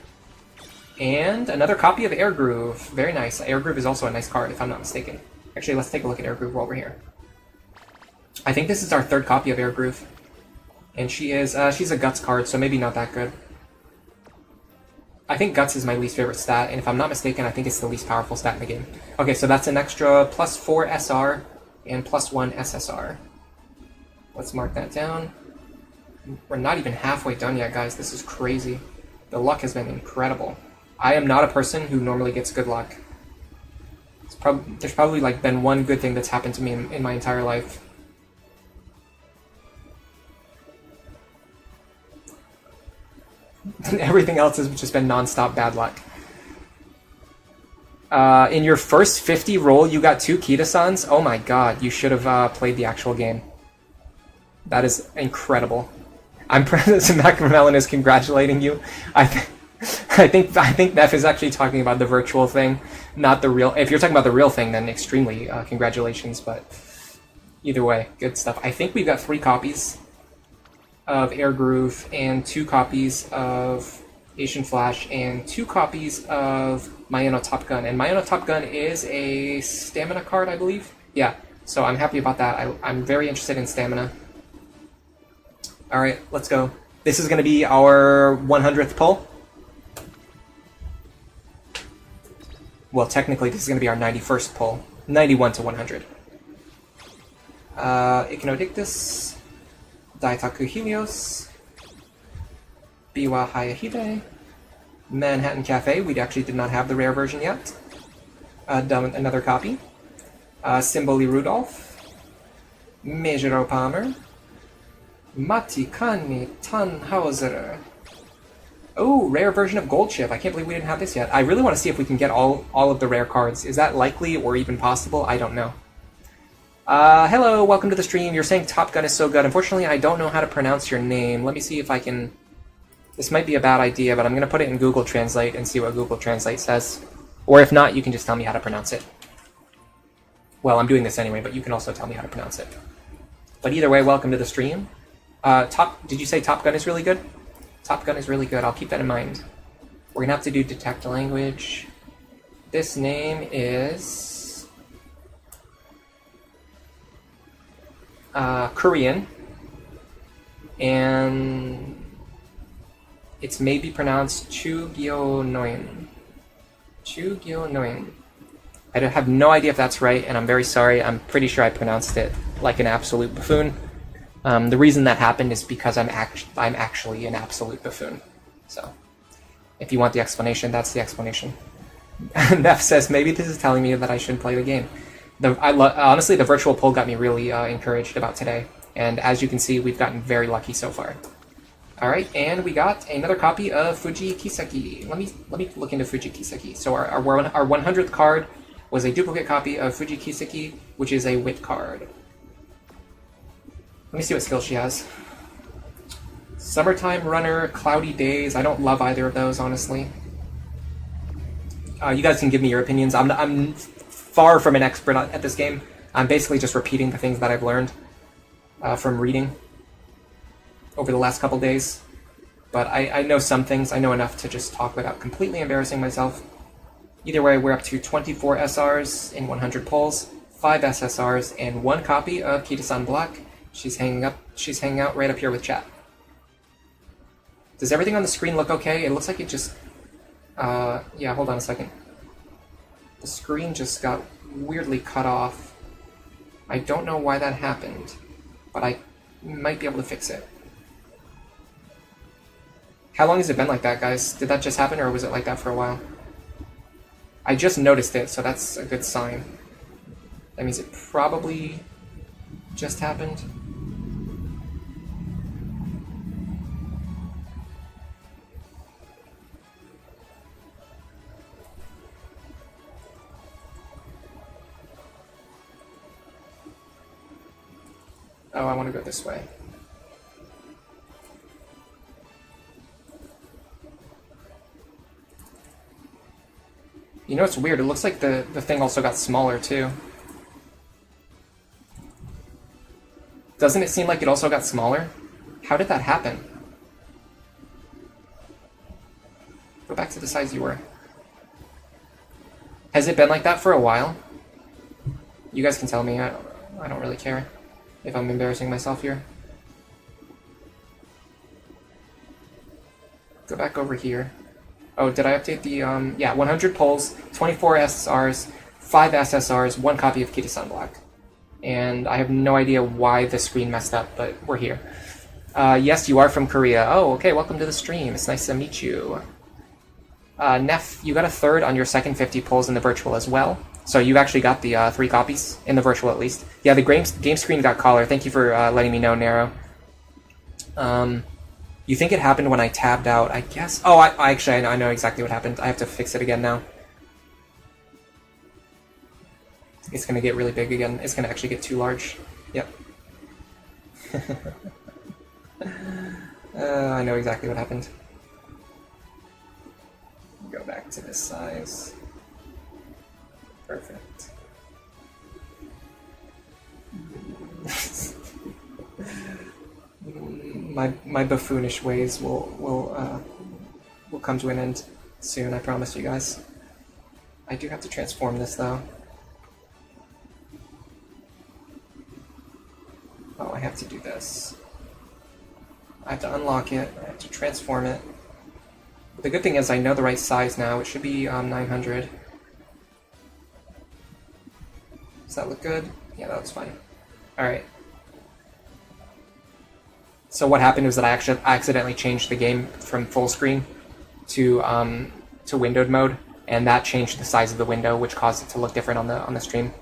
Speaker 1: And another copy of Air Groove. Very nice. Air Groove is also a nice card, if I'm not mistaken. Actually, let's take a look at Air Groove while we're here. I think this is our 3rd copy of Air Groove. And she's a Guts card, so maybe not that good. I think Guts is my least favorite stat, and if I'm not mistaken, I think it's the least powerful stat in the game. Okay, so that's an extra +4 SR and +1 SSR. Let's mark that down. We're not even halfway done yet, guys. This is crazy. The luck has been incredible. I am not a person who normally gets good luck. There's probably like been one good thing that's happened to me in my entire life. Everything else has just been non-stop bad luck. In your first 50 roll, you got 2 Kitasans? Oh my god, you should have played the actual game. That is incredible. President Macmillan is congratulating you. I think Neff is actually talking about the virtual thing, not the real. If you're talking about the real thing, then extremely congratulations. But either way, good stuff. I think we've got 3 copies of Air Groove and 2 copies of Asian Flash and 2 copies of Mayano Top Gun. And Mayano Top Gun is a stamina card, I believe. Yeah, so I'm happy about that. I'm very interested in stamina. Alright, let's go. This is going to be our 100th pull. Well, technically, this is going to be our 91st pull. 91 to 100. Ichnodictus, Daitaku Helios, Biwa Hayahide, Manhattan Cafe, we actually did not have the rare version yet. Another copy. Simboli Rudolph. Mejiro Palmer. Matikani Tannhauser. Oh, rare version of Gold Chip. I can't believe we didn't have this yet. I really want to see if we can get all of the rare cards. Is that likely or even possible? I don't know. Hello, welcome to the stream. You're saying Top Gun is so good. Unfortunately, I don't know how to pronounce your name. Let me see if I can... This might be a bad idea, but I'm going to put it in Google Translate and see what Google Translate says. Or if not, you can just tell me how to pronounce it. Well, I'm doing this anyway, but you can also tell me how to pronounce it. But either way, welcome to the stream. Did you say Top Gun is really good? Top Gun is really good. I'll keep that in mind. We're going to have to do detect language. This name is... Korean. And... it's maybe pronounced Chugyo-noin. Chugyo-noin. I have no idea if that's right, and I'm very sorry. I'm pretty sure I pronounced it like an absolute buffoon. The reason that happened is because I'm actually an absolute buffoon. So, if you want the explanation, that's the explanation. Neff says, maybe this is telling me that I shouldn't play the game. Honestly, the virtual poll got me really encouraged about today. And as you can see, we've gotten very lucky so far. Alright, and we got another copy of Fuji Kiseki. Let me look into Fuji Kiseki. So our 100th card was a duplicate copy of Fuji Kiseki, which is a wit card. Let me see what skill she has. Summertime Runner, Cloudy Days. I don't love either of those, honestly. You guys can give me your opinions. I'm far from an expert at this game. I'm basically just repeating the things that I've learned from reading over the last couple days. But I know some things. I know enough to just talk without completely embarrassing myself. Either way, we're up to 24 SRs in 100 polls, 5 SSRs, and 1 copy of KITASAN Black. She's hanging out right up here with chat. Does everything on the screen look okay? It looks like it just... yeah, hold on a second. The screen just got weirdly cut off. I don't know why that happened, but I might be able to fix it. How long has it been like that, guys? Did that just happen, or was it like that for a while? I just noticed it, so that's a good sign. That means it probably just happened. Oh, I want to go this way. You know, it's weird. It looks like the thing also got smaller, too. Doesn't it seem like it also got smaller? How did that happen? Go back to the size you were. Has it been like that for a while? You guys can tell me. I don't really care if I'm embarrassing myself here. Go back over here. Oh, did I update the, yeah, 100 polls, 24 SSRs, 5 SSRs, 1 copy of KITASAN Black. And I have no idea why the screen messed up, but we're here. Yes, you are from Korea. Oh, okay, welcome to the stream. It's nice to meet you. Neff, you got a 3rd on your second 50 polls in the virtual as well. So you actually got the 3 copies, in the virtual at least. Yeah, the game screen got color. Thank you for letting me know, Nero. You think it happened when I tabbed out, I guess? Oh, I know exactly what happened. I have to fix it again now. It's going to get really big again. It's going to actually get too large. Yep. I know exactly what happened. Go back to this size. Perfect. My buffoonish ways will come to an end soon, I promise you guys. I do have to transform this though. Oh, I have to do this. I have to unlock it, I have to transform it. But the good thing is I know the right size now. It should be 900. Does that look good? Yeah, that looks fine. Alright. So what happened was that I actually accidentally changed the game from full screen to windowed mode, and that changed the size of the window, which caused it to look different on the stream.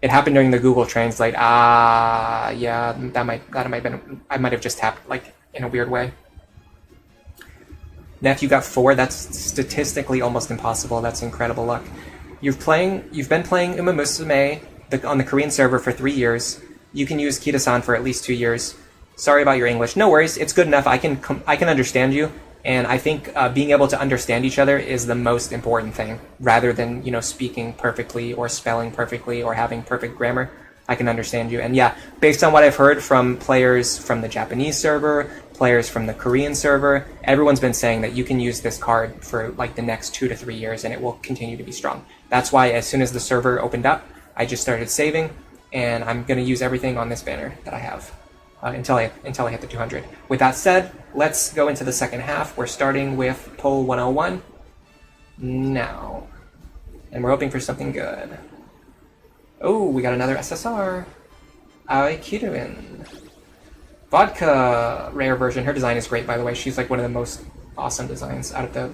Speaker 1: It happened during the Google Translate. Yeah, that might have been. I might have just tapped like in a weird way. Neff, you got 4. That's statistically almost impossible. That's incredible luck. You've been playing Musume on the Korean server for 3 years. You can use KITASAN for at least 2 years. Sorry about your English. No worries. It's good enough. I can understand you, and I think being able to understand each other is the most important thing, rather than speaking perfectly or spelling perfectly or having perfect grammar. I can understand you, and yeah, based on what I've heard from players from the Japanese server, players from the Korean server, everyone's been saying that you can use this card for like the next 2 to 3 years, and it will continue to be strong. That's why as soon as the server opened up, I just started saving, and I'm going to use everything on this banner that I have until I hit the 200. With that said, let's go into the second half. We're starting with poll 101 now, and we're hoping for something good. Oh, we got another SSR. Aikiruin. Vodka rare version. Her design is great, by the way. She's like one of the most awesome designs out of the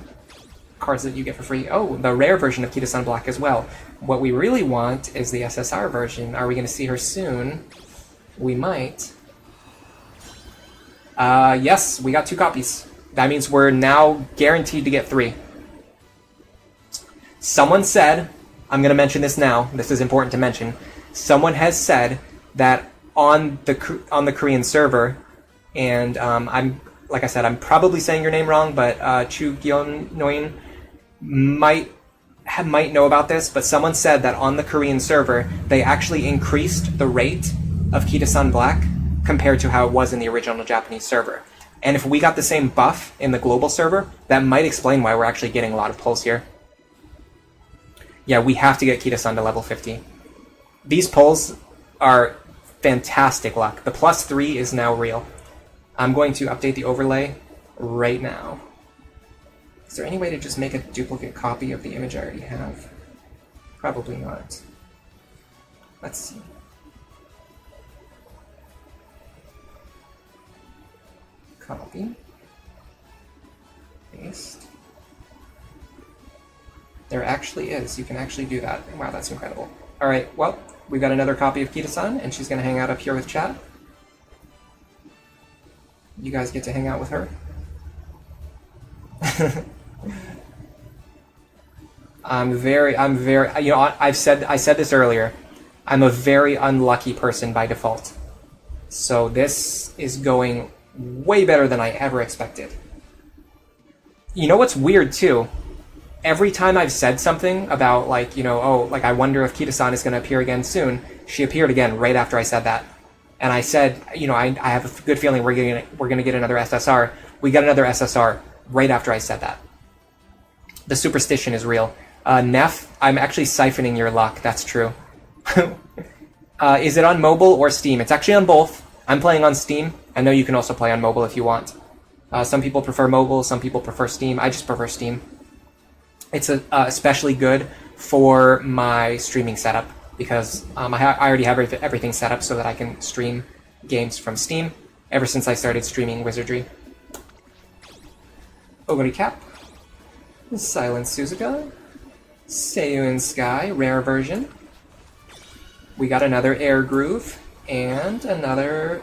Speaker 1: cards that you get for free. Oh, the rare version of KITASAN Black as well. What we really want is the SSR version. Are we going to see her soon? We might. Yes, we got 2 copies. That means we're now guaranteed to get 3. Someone said, I'm going to mention this now, this is important to mention, someone has said that on the Korean server, and like I said, I'm probably saying your name wrong, but Chu Gyeon Noin might know about this, but someone said that on the Korean server, they actually increased the rate of KITASAN Black compared to how it was in the original Japanese server. And if we got the same buff in the global server, that might explain why we're actually getting a lot of pulls here. Yeah, we have to get KITASAN to level 50. These pulls are fantastic luck. The +3 is now real. I'm going to update the overlay right now. Is there any way to just make a duplicate copy of the image I already have? Probably not. Let's see. Copy. Paste. There actually is. You can actually do that. Wow, that's incredible. All right, well, we've got another copy of KITASAN, and she's going to hang out up here with chat. You guys get to hang out with her. I'm very, I said this earlier. I'm a very unlucky person by default. So this is going way better than I ever expected. You know what's weird too? Every time I've said something about I wonder if KITASAN is going to appear again soon, she appeared again right after I said that. And I said, I have a good feeling we're going to get another SSR. We got another SSR right after I said that. The superstition is real. Neff, I'm actually siphoning your luck. That's true. Is it on mobile or Steam? It's actually on both. I'm playing on Steam. I know you can also play on mobile if you want. Some people prefer mobile, some people prefer Steam. I just prefer Steam. It's especially good for my streaming setup because I already have everything set up so that I can stream games from Steam ever since I started streaming Wizardry. Oguri Cap, Silent Suzuka, Seiyun Sky, rare version. We got another Air Groove, and another...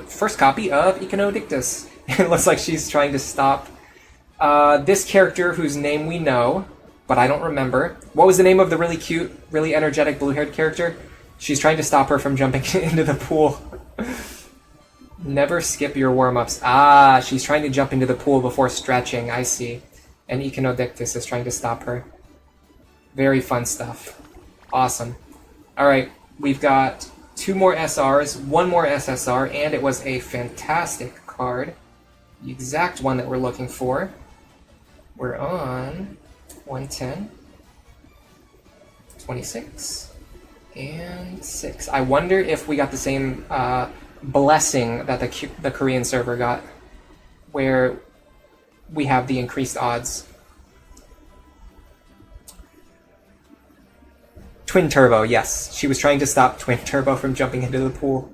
Speaker 1: first copy of Iconodictus. It looks like she's trying to stop this character whose name we know, but I don't remember. What was the name of the really cute, really energetic blue-haired character? She's trying to stop her from jumping into the pool. Never skip your warm-ups. Ah, she's trying to jump into the pool before stretching. I see. And Iconodictus is trying to stop her. Very fun stuff. Awesome. Alright, we've got 2 more SRs, 1 more SSR, and it was a fantastic card. The exact one that we're looking for. We're on 110, 26, and 6. I wonder if we got the same blessing that the Korean server got, where we have the increased odds. Twin Turbo, yes. She was trying to stop Twin Turbo from jumping into the pool.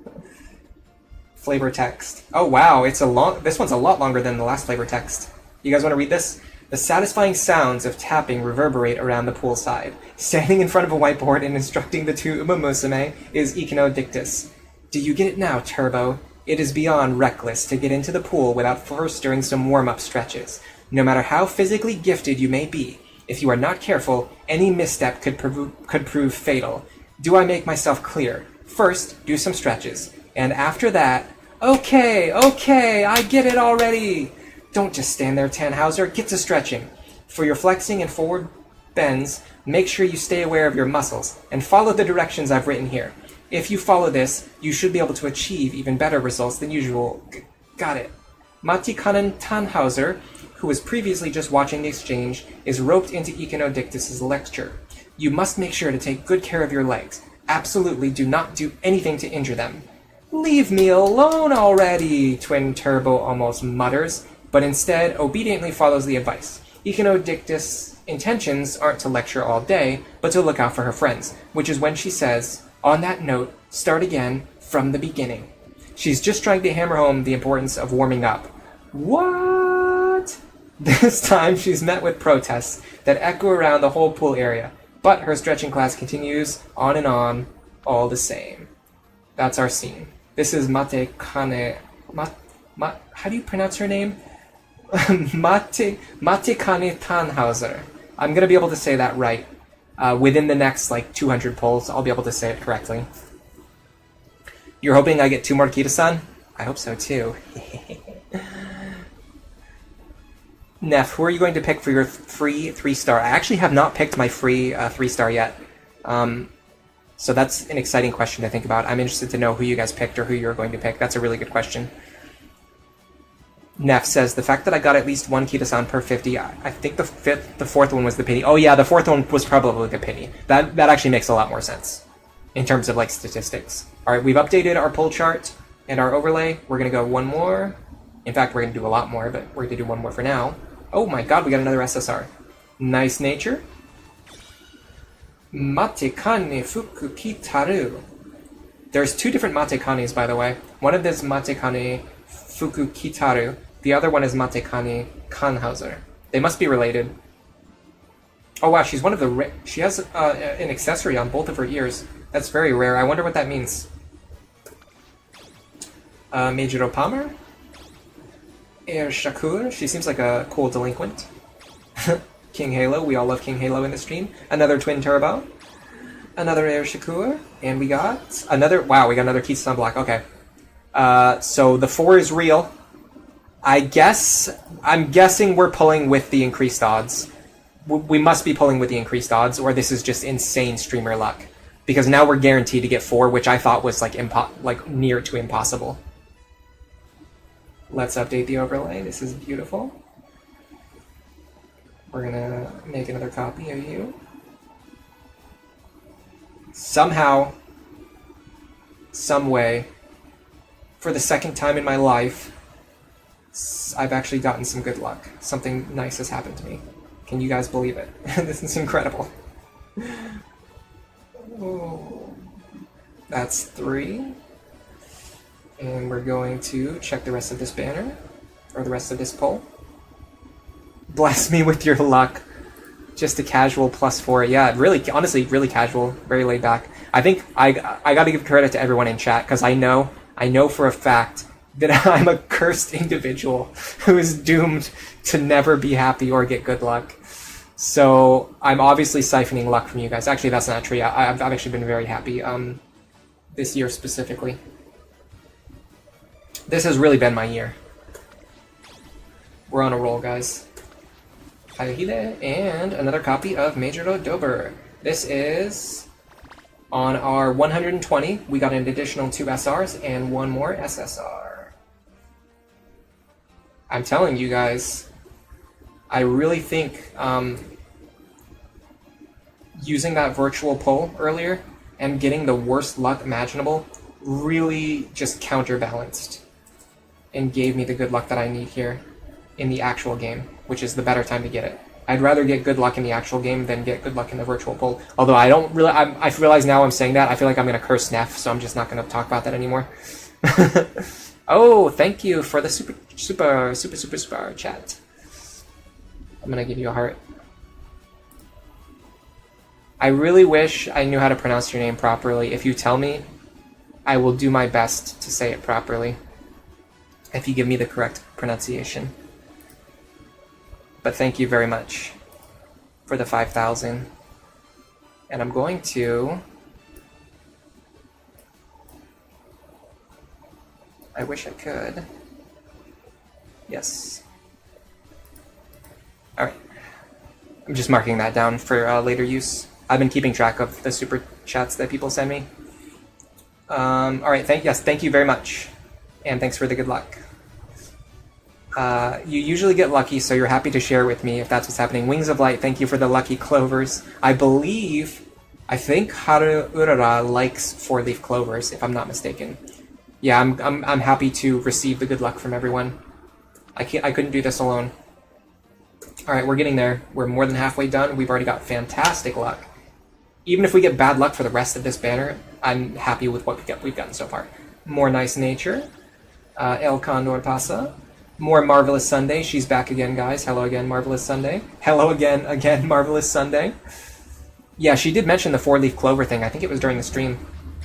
Speaker 1: Flavor text. Oh wow, this one's a lot longer than the last flavor text. You guys want to read this? The satisfying sounds of tapping reverberate around the poolside. Standing in front of a whiteboard and instructing the two Musume is Ikino Dictus. Do you get it now, Turbo? It is beyond reckless to get into the pool without first doing some warm-up stretches. No matter how physically gifted you may be, if you are not careful, any misstep could prove fatal. Do I make myself clear? First, do some stretches. And after that, okay, I get it already. Don't just stand there, Tannhauser. Get to stretching. For your flexing and forward bends, make sure you stay aware of your muscles and follow the directions I've written here. If you follow this, you should be able to achieve even better results than usual. Got it. Matikanen Tannhauser, who was previously just watching the exchange, is roped into Ikino Dictus's lecture. You must make sure to take good care of your legs. Absolutely do not do anything to injure them. Leave me alone already, Twin Turbo almost mutters, but instead obediently follows the advice. Ikino Dictus' intentions aren't to lecture all day, but to look out for her friends, which is when she says, on that note, start again from the beginning. She's just trying to hammer home the importance of warming up. What? This time she's met with protests that echo around the whole pool area, but her stretching class continues on and on, all the same. That's our scene. This is Matekane... how do you pronounce her name? Matekane Tannhauser. I'm going to be able to say that right. Within the next, 200 polls, I'll be able to say it correctly. You're hoping I get 2 more KITASAN? I hope so, too. Neff, who are you going to pick for your free 3-star? I actually have not picked my free 3-star yet. So that's an exciting question to think about. I'm interested to know who you guys picked or who you're going to pick. That's a really good question. Neff says, the fact that I got at least 1 KITASAN per 50, I think the 4th one was the pity. Oh yeah, the 4th one was probably the pity. That actually makes a lot more sense in terms of statistics. Alright, we've updated our pull chart and our overlay. We're going to go one more. In fact, we're going to do a lot more, but we're going to do one more for now. Oh my god, we got another SSR. Nice nature. Matekane Fuku Kitaru. There's 2 different Matekanes, by the way. One of them is Matekane Fuku Kitaru. The other one is Matekane Tannhauser. They must be related. Oh wow, she's one of the... She has an accessory on both of her ears. That's very rare. I wonder what that means. Majiro Palmer? Air Shakur. She seems like a cool delinquent. King Halo. We all love King Halo in the stream. Another Twin Turbo. Another Air Shakur. And we got another... Wow, we got another KITASAN block. Okay. So the 4 is real. I'm guessing we're pulling with the increased odds. We must be pulling with the increased odds, or this is just insane streamer luck. Because now we're guaranteed to get 4, which I thought was near to impossible. Let's update the overlay. This is beautiful. We're gonna make another copy of you. Somehow, some way, for the 2nd time in my life, I've actually gotten some good luck. Something nice has happened to me. Can you guys believe it? This is incredible. Oh. That's 3. And we're going to check the rest of this banner, or the rest of this poll. Bless me with your luck. Just a casual +4. Yeah, really, honestly, really casual, very laid back. I think I got to give credit to everyone in chat, because I know for a fact that I'm a cursed individual who is doomed to never be happy or get good luck. So I'm obviously siphoning luck from you guys. Actually, that's not true. I've actually been very happy this year specifically. This has really been my year. We're on a roll, guys. Hayahide, and another copy of Majiro Dober. This is on our 120. We got an additional 2 SRs and 1 more SSR. I'm telling you guys, I really think using that virtual pull earlier and getting the worst luck imaginable really just counterbalanced and gave me the good luck that I need here in the actual game, which is the better time to get it. I'd rather get good luck in the actual game than get good luck in the virtual pull. Although I don't really, I realize now I'm saying that, I feel like I'm going to curse Neff, so I'm just not going to talk about that anymore. Oh, thank you for the super chat. I'm gonna give you a heart. I really wish I knew how to pronounce your name properly. If you tell me, I will do my best to say it properly. If you give me the correct pronunciation. But thank you very much for the 5,000. And I'm going to... I wish I could. Yes. Alright. I'm just marking that down for later use. I've been keeping track of the super chats that people send me. Alright, thank you very much. And thanks for the good luck. You usually get lucky, so you're happy to share with me if that's what's happening. Wings of Light, thank you for the lucky clovers. I think Haru Urara likes 4-leaf clovers, if I'm not mistaken. Yeah, I'm happy to receive the good luck from everyone. I couldn't do this alone. Alright, we're getting there. We're more than halfway done. We've already got fantastic luck. Even if we get bad luck for the rest of this banner, I'm happy with what we've gotten so far. More Nice Nature. El Condor Pasa. More Marvelous Sunday. She's back again, guys. Hello again, Marvelous Sunday. Hello again, Marvelous Sunday. Yeah, she did mention the 4-leaf clover thing. I think it was during the stream.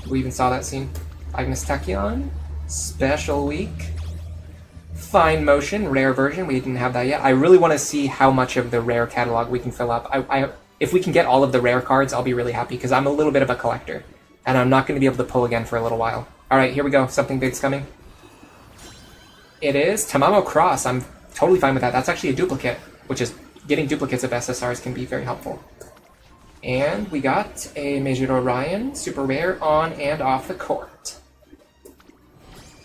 Speaker 1: We even saw that scene. Agnes Tachyon. Special Week. Fine Motion, rare version. We didn't have that yet. I really want to see how much of the rare catalog we can fill up. If we can get all of the rare cards, I'll be really happy, because I'm a little bit of a collector. And I'm not going to be able to pull again for a little while. Alright, here we go. Something big's coming. It is Tamamo Cross. I'm totally fine with that. That's actually a duplicate, which is getting duplicates of SSRs can be very helpful. And we got a Major Orion, super rare, on and off the court.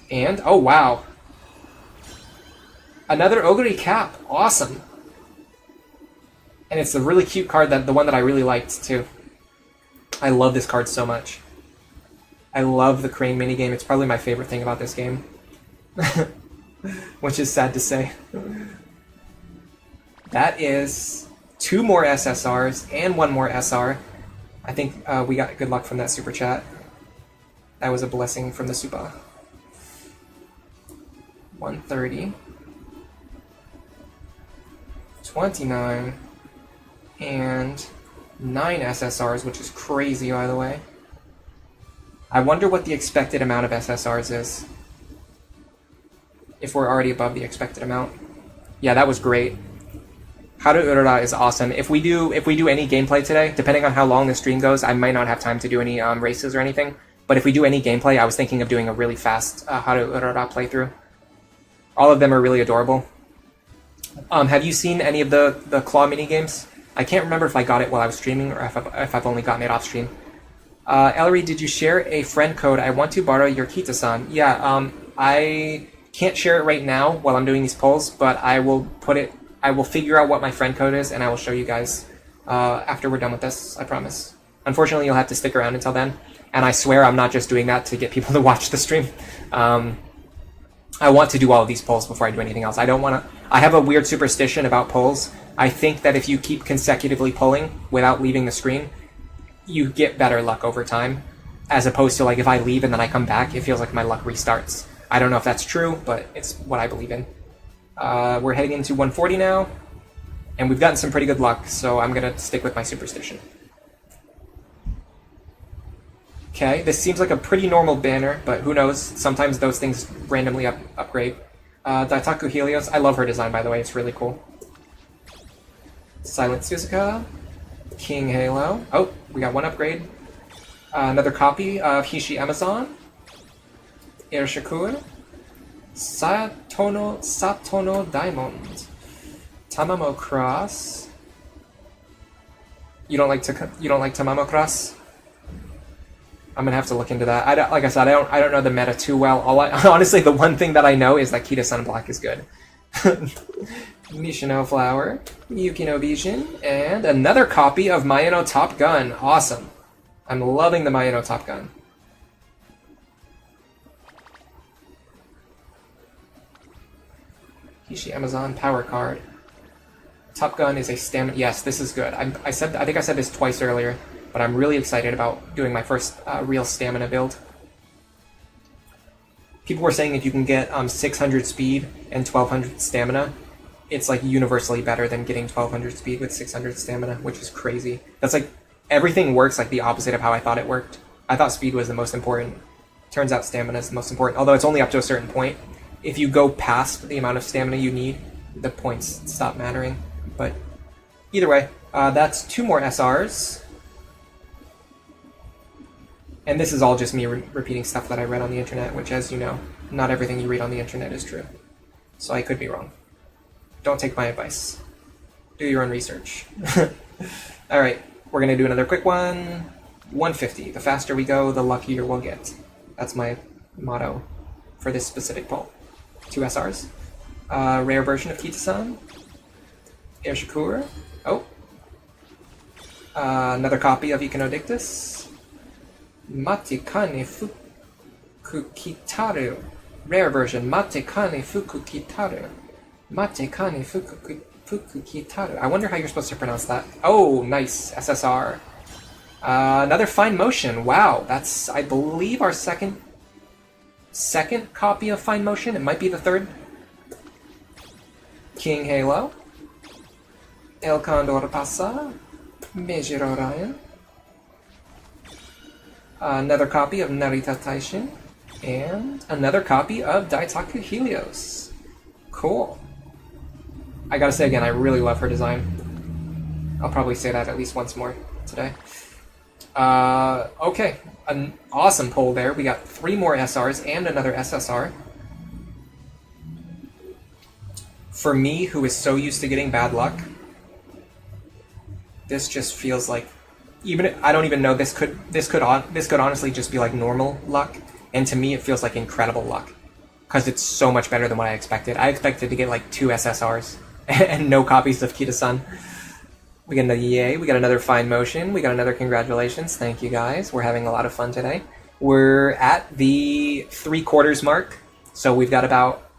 Speaker 1: And, oh wow. Another Ogre Cap. Awesome. And it's a really cute card, the one that I really liked, too. I love this card so much. I love the Crane minigame. It's probably my favorite thing about this game. Which is sad to say. That is 2 more SSRs and 1 more SR. I think we got good luck from that super chat. That was a blessing from the super. 130. 29. And 9 SSRs, which is crazy, by the way. I wonder what the expected amount of SSRs is. If we're already above the expected amount. Yeah, that was great. Haru Urara is awesome. If we do any gameplay today, depending on how long the stream goes, I might not have time to do any races or anything. But if we do any gameplay, I was thinking of doing a really fast Haru Urara playthrough. All of them are really adorable. Have you seen any of the claw minigames? I can't remember if I got it while I was streaming or if I've only gotten it off stream. Ellery, did you share a friend code? I want to borrow your KITASAN. Yeah, I can't share it right now while I'm doing these polls, but I will figure out what my friend code is, and I will show you guys after we're done with this, I promise. Unfortunately, you'll have to stick around until then, and I swear I'm not just doing that to get people to watch the stream. I want to do all of these polls before I do anything else. I have a weird superstition about polls. I think that if you keep consecutively polling without leaving the screen, you get better luck over time, as opposed to like if I leave and then I come back, it feels like my luck restarts. I don't know if that's true, but it's what I believe in. We're heading into 140 now, and we've gotten some pretty good luck, so I'm going to stick with my superstition. Okay, this seems like a pretty normal banner, but who knows, sometimes those things randomly upgrade. Daitaku Helios, I love her design, by the way, it's really cool. Silent Suzuka, King Halo. Oh, we got 1 upgrade. Another copy of Hishi Amazon. Irishakur. Satono Diamond. Tamamo Cross. You don't like Tamamo Cross? I'm gonna have to look into that. Like I said, I don't know the meta too well. Honestly, the one thing that I know is that KITASAN Black is good. Nishino Flower, Yukino Vision, and another copy of Mayano Top Gun. Awesome. I'm loving the Mayano Top Gun. Hishi Amazon Power Card. Top Gun is a stamina. Yes, this is good. I think I said this twice earlier, but I'm really excited about doing my first real stamina build. People were saying if you can get 600 speed and 1200 stamina, it's like universally better than getting 1200 speed with 600 stamina, which is crazy. That's like, everything works like the opposite of how I thought it worked. I thought speed was the most important. Turns out stamina is the most important, although it's only up to a certain point. If you go past the amount of stamina you need, the points stop mattering. But either way, that's 2 more SRs. And this is all just me repeating stuff that I read on the internet, which, as you know, not everything you read on the internet is true. So I could be wrong. Don't take my advice. Do your own research. Alright, we're going to do another quick one. 150. The faster we go, the luckier we'll get. That's my motto for this specific poll. 2 SRs. Rare version of KITASAN. Air Shakur. Oh. Another copy of Iconodictus. Matikane Fukukitaru. Rare version. Matekane Fukukitaru. Matekane Fukukitaru. I wonder how you're supposed to pronounce that. Oh, nice. SSR. Another Fine Motion. Wow, that's, I believe, our second copy of Fine Motion. It might be the third. King Halo. El Condor Pasa. Major Orion. Another copy of Narita Taishin. And another copy of Daitaku Helios. Cool. I gotta say again, I really love her design. I'll probably say that at least once more today. Okay, an awesome poll there. We got 3 more SRs and another SSR. For me, who is so used to getting bad luck, this just feels like, I don't even know, this could honestly just be like normal luck, and to me it feels like incredible luck, because it's so much better than what I expected. I expected to get like 2 SSRs and no copies of Kita-san. We got another yay, we got another Fine Motion, we got another congratulations. Thank you guys, we're having a lot of fun today. We're at the 3/4 mark, so we've got about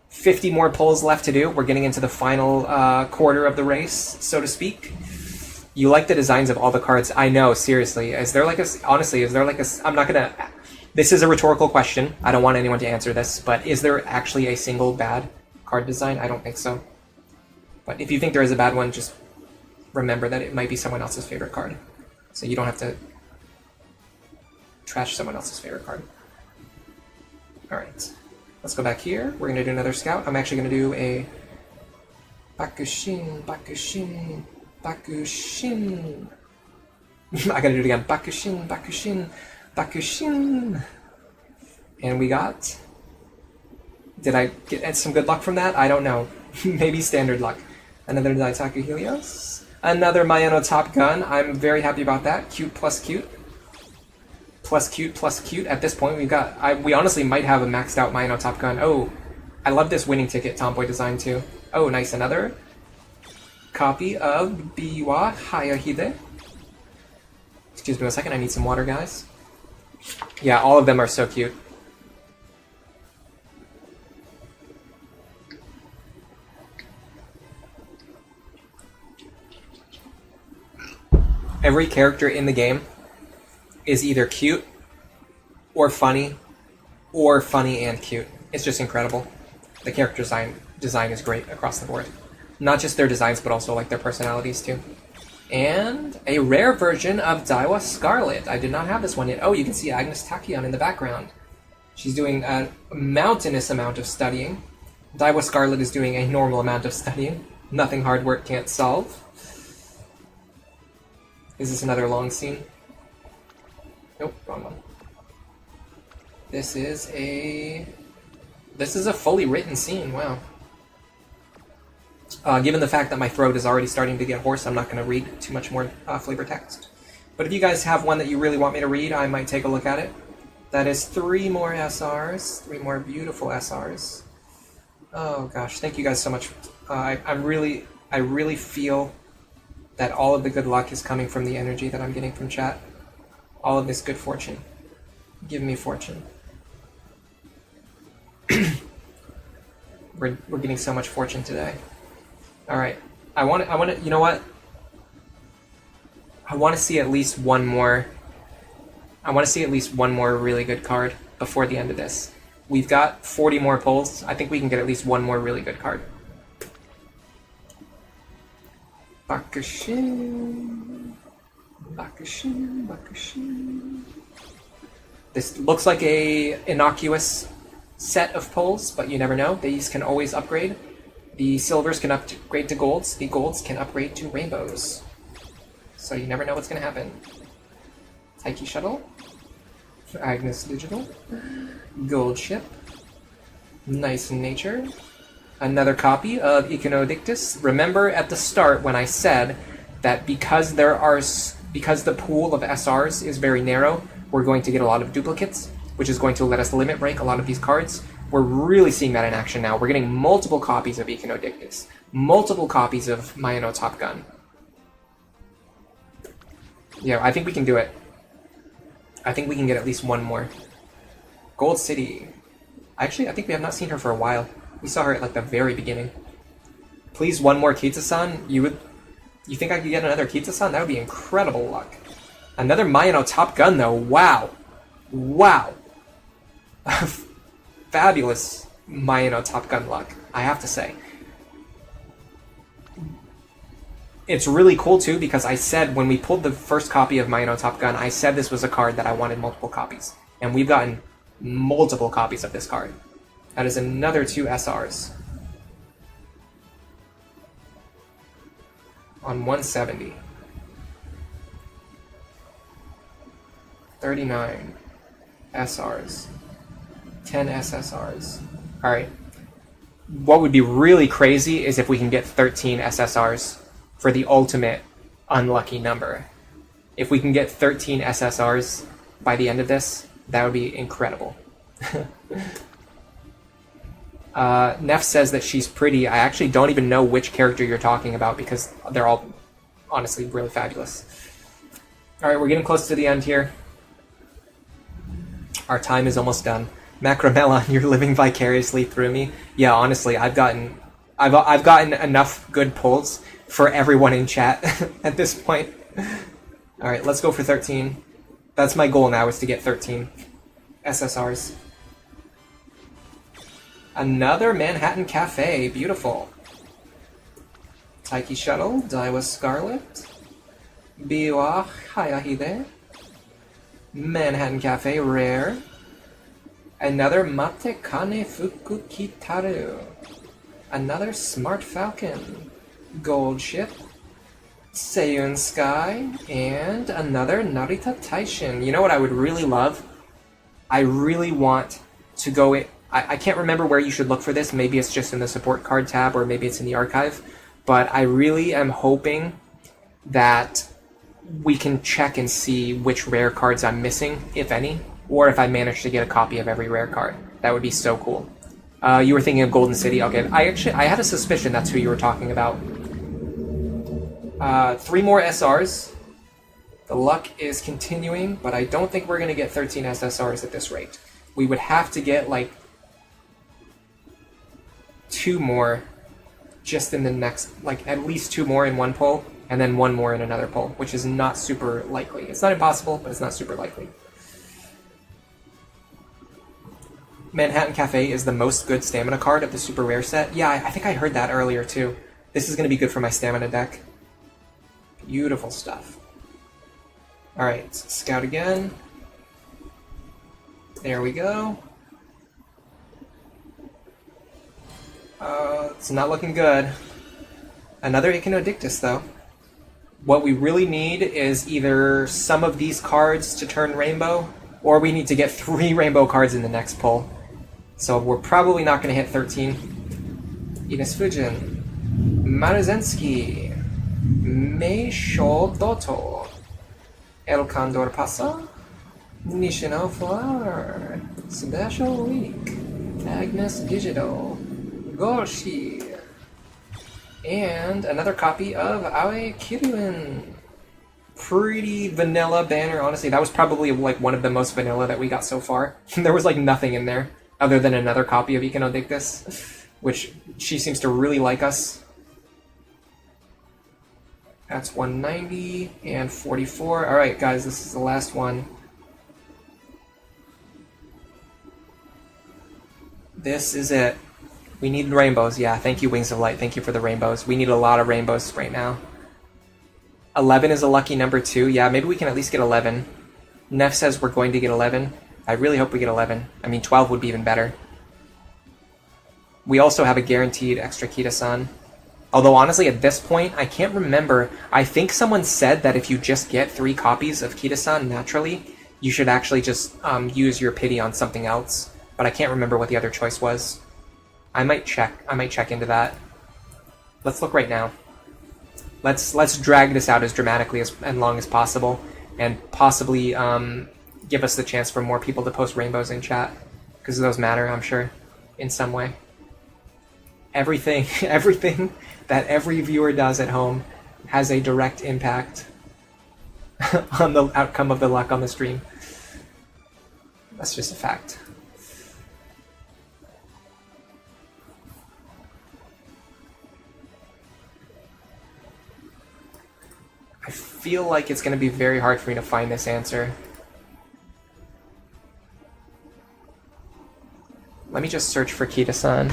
Speaker 1: 50 more pulls left to do. We're getting into the final quarter of the race, so to speak. You like the designs of all the cards? I know, seriously. Is there like a, honestly, is there like a, I'm not gonna, this is a rhetorical question. I don't want anyone to answer this, but is there actually a single bad card design? I don't think so. But if you think there is a bad one, just remember that it might be someone else's favorite card. So you don't have to trash someone else's favorite card. Alright, let's go back here. We're gonna do another scout. I'm actually gonna do a Bakushin. I gotta do it again. Bakushin. And we got... Did I get some good luck from that? I don't know. Maybe standard luck. Another Daitaku Helios. Another Mayano Top Gun. I'm very happy about that. Cute plus cute. Plus cute plus cute. At this point, we honestly might have a maxed out Mayano Top Gun. Oh, I love this winning ticket Tomboy design too. Oh, nice. Another copy of Biwa Hayahide. Excuse me a second, I need some water, guys. Yeah, all of them are so cute. Every character in the game is either cute or funny and cute. It's just incredible. The character design is great across the board. Not just their designs, but also like their personalities too. And a rare version of Daiwa Scarlet. I did not have this one yet. Oh, you can see Agnes Takion in the background. She's doing a mountainous amount of studying. Daiwa Scarlet is doing a normal amount of studying. Nothing hard work can't solve. Is this another long scene? Nope, wrong one. This is a fully written scene, wow. Given the fact that my throat is already starting to get hoarse, I'm not going to read too much more flavor text. But if you guys have one that you really want me to read, I might take a look at it. That is 3 more SRs, 3 more beautiful SRs. Oh gosh, thank you guys so much. I really feel that all of the good luck is coming from the energy that I'm getting from chat. All of this good fortune. Give me fortune. We're getting so much fortune today. All right, I want to. You know what? I want to see at least one more. I want to see at least one more really good card before the end of this. We've got 40 more pulls. I think we can get at least one more really good card. Bakushin. Bakushin. Bakushin. This looks like a innocuous set of pulls, but you never know. These can always upgrade. The silvers can upgrade to golds. The golds can upgrade to rainbows. So you never know what's going to happen. Taiki Shuttle. Agnes Digital. Gold Ship. Nice Nature. Another copy of Echinodictus. Remember at the start when I said that because the pool of SRs is very narrow, we're going to get a lot of duplicates, which is going to let us limit break a lot of these cards. We're really seeing that in action now. We're getting multiple copies of Echinodictus, multiple copies of Mayano Top Gun. Yeah, I think we can do it. I think we can get at least one more. Gold City. Actually, I think we have not seen her for a while. We saw her at like the very beginning. Please, one more KITASAN. You think I could get another KITASAN? That would be incredible luck. Another Mayano Top Gun though. Wow. Wow. Fabulous Mayano Top Gun luck, I have to say. It's really cool too because I said when we pulled the first copy of Mayano Top Gun, I said this was a card that I wanted multiple copies. And we've gotten multiple copies of this card. That is another 2 SRs. On 170. 39 SRs. 10 SSRs. Alright. What would be really crazy is if we can get 13 SSRs for the ultimate unlucky number. If we can get 13 SSRs by the end of this, that would be incredible. Neff says that she's pretty. I actually don't even know which character you're talking about because they're all honestly really fabulous. Alright, we're getting close to the end here. Our time is almost done. Macromelon, you're living vicariously through me. Yeah, honestly, I've gotten enough good pulls for everyone in chat at this point. Alright, let's go for 13. That's my goal now, is to get 13 SSRs. Another Manhattan Cafe, beautiful. Taiki Shuttle, Daiwa Scarlet. Biwa Hayahide. Manhattan Cafe, rare. Another Mate Kane Fuku Kitaru. Another Smart Falcon. Gold Ship. Seiyun Sky. And another Narita Taishin. You know what I would really love? I really want to go in. I can't remember where you should look for this. Maybe it's just in the support card tab or maybe it's in the archive. But I really am hoping that we can check and see which rare cards I'm missing, if any, or if I manage to get a copy of every rare card. That would be so cool. You were thinking of Golden City. Okay, I had a suspicion that's who you were talking about. 3 more SRs. The luck is continuing, but I don't think we're going to get 13 SSRs at this rate. We would have to get like 2 more just in the next, like at least 2 more in one pull, and then 1 more in another pull, which is not super likely. It's not impossible, but it's not super likely. Manhattan Cafe is the most good stamina card of the super rare set. Yeah, I think I heard that earlier too. This is going to be good for my stamina deck. Beautiful stuff. Alright, scout again. There we go. It's not looking good. Another Echinodictus, though. What we really need is either some of these cards to turn rainbow, or we need to get 3 rainbow cards in the next pull. So we're probably not going to hit 13. Ines Fujin. Maruzensky. Meisho Doto. El Condor Pasa. Nishino Flower. Special Week. Agnes Digital. Gorshi. And another copy of Aoi Kiryuin. Pretty vanilla banner, honestly. That was probably like one of the most vanilla that we got so far. There was like nothing in there other than another copy of Echinodictus, which she seems to really like us. That's 190 and 44. Alright guys, this is the last one. This is it. We need rainbows. Yeah, thank you, Wings of Light. Thank you for the rainbows. We need a lot of rainbows right now. 11 is a lucky number too. Yeah, maybe we can at least get 11. Neff says we're going to get 11. I really hope we get 11. I mean, 12 would be even better. We also have a guaranteed extra KITASAN. Although, honestly, at this point, I can't remember. I think someone said that if you just get 3 copies of KITASAN naturally, you should actually just use your pity on something else. But I can't remember what the other choice was. I might check. I might check into that. Let's look right now. Let's drag this out as dramatically and long as possible, and possibly give us the chance for more people to post rainbows in chat, because those matter, I'm sure, in some way. Everything that every viewer does at home has a direct impact on the outcome of the luck on the stream. That's just a fact. I feel like it's going to be very hard for me to find this answer. Let me just search for KITASAN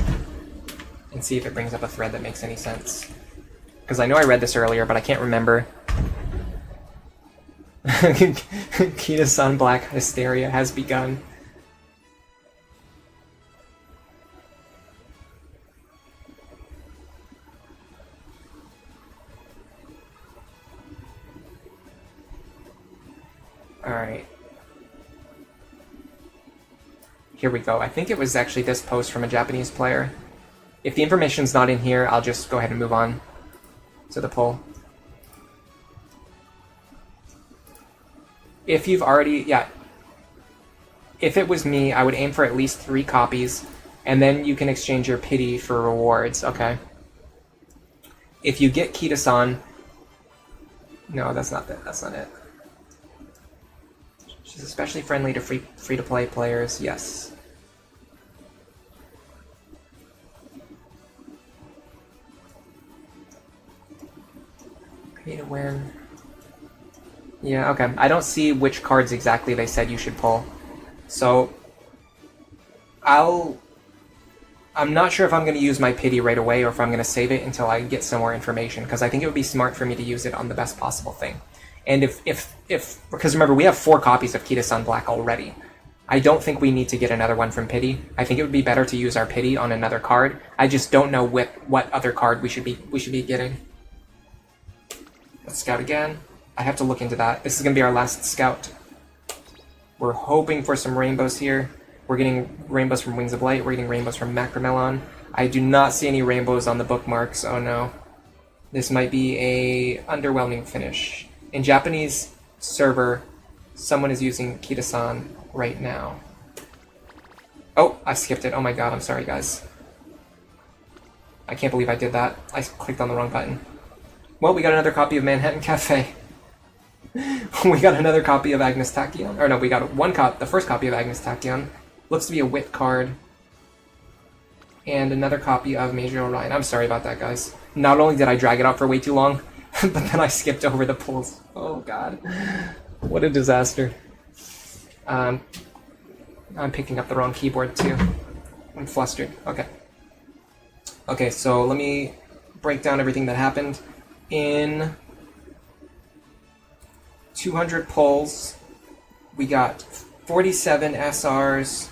Speaker 1: and see if it brings up a thread that makes any sense. Because I know I read this earlier, but I can't remember. KITASAN Black hysteria has begun. Alright. Here we go. I think it was actually this post from a Japanese player. If the information's not in here, I'll just go ahead and move on to the poll. If you've already... yeah. If it was me, I would aim for at least 3 copies, and then you can exchange your pity for rewards, okay? If you get KITASAN... no, that's not it. That's not it. She's especially friendly to free-to-play players, yes. Create aware. Yeah, okay. I don't see which cards exactly they said you should pull. So, I'm not sure if I'm going to use my pity right away or if I'm going to save it until I get some more information, because I think it would be smart for me to use it on the best possible thing. And because remember, we have 4 copies of KITASAN Black already. I don't think we need to get another one from pity. I think it would be better to use our pity on another card. I just don't know what other card we should be getting. Let's scout again. I have to look into that. This is going to be our last scout. We're hoping for some rainbows here. We're getting rainbows from Wings of Light. We're getting rainbows from Macromelon. I do not see any rainbows on the bookmarks. Oh no. This might be a underwhelming finish. In Japanese server, someone is using KITASAN right now. Oh, I skipped it. Oh my god, I'm sorry, guys. I can't believe I did that. I clicked on the wrong button. Well, we got another copy of Manhattan Cafe. We got another copy of Agnes Tachyon. Or no, we got the first copy of Agnes Tachyon. Looks to be a wit card. And another copy of Major Orion. I'm sorry about that, guys. Not only did I drag it out for way too long, but then I skipped over the pulls. Oh god. What a disaster. I'm picking up the wrong keyboard too. I'm flustered. Okay. Okay, so let me break down everything that happened. In 200 pulls, we got 47 SRs,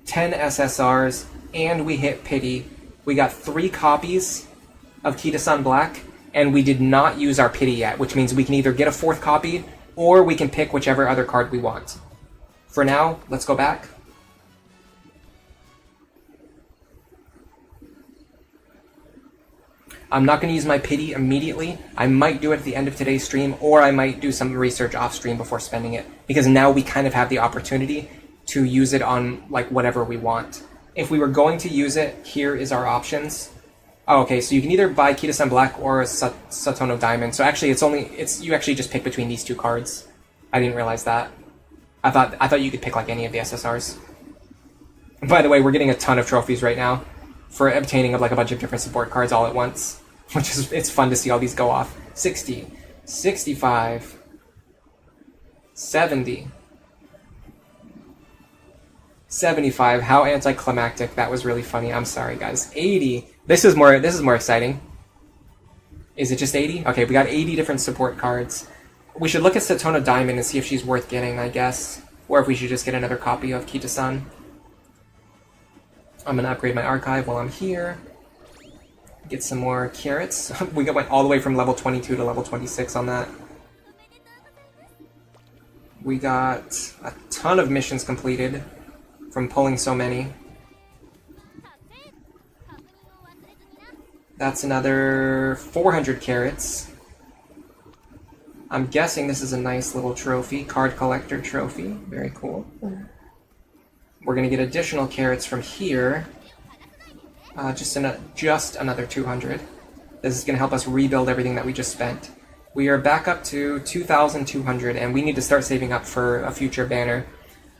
Speaker 1: 10 SSRs, and we hit pity. We got 3 copies of KITASAN Black, and we did not use our pity yet, which means we can either get a 4th copy, or we can pick whichever other card we want. For now, let's go back. I'm not going to use my pity immediately. I might do it at the end of today's stream, or I might do some research off stream before spending it, because now we kind of have the opportunity to use it on like whatever we want. If we were going to use it, here is our options. Oh, okay, so you can either buy KITASAN Black or Satono Diamond. So actually, you actually just pick between these 2 cards. I didn't realize that. I thought you could pick like any of the SSRs. By the way, we're getting a ton of trophies right now for obtaining like a bunch of different support cards all at once, which is it's fun to see all these go off. 60, 65, 70, 75. How anticlimactic! That was really funny. I'm sorry, guys. 80. This is more exciting. Is it just 80? Okay, we got 80 different support cards. We should look at Satono Diamond and see if she's worth getting, I guess. Or if we should just get another copy of KITASAN. I'm going to upgrade my archive while I'm here. Get some more carrots. We went all the way from level 22 to level 26 on that. We got a ton of missions completed from pulling so many. That's another 400 carrots. I'm guessing this is a nice little trophy, card collector trophy. Very cool. We're going to get additional carrots from here. Just another 200. This is going to help us rebuild everything that we just spent. We are back up to 2,200, and we need to start saving up for a future banner.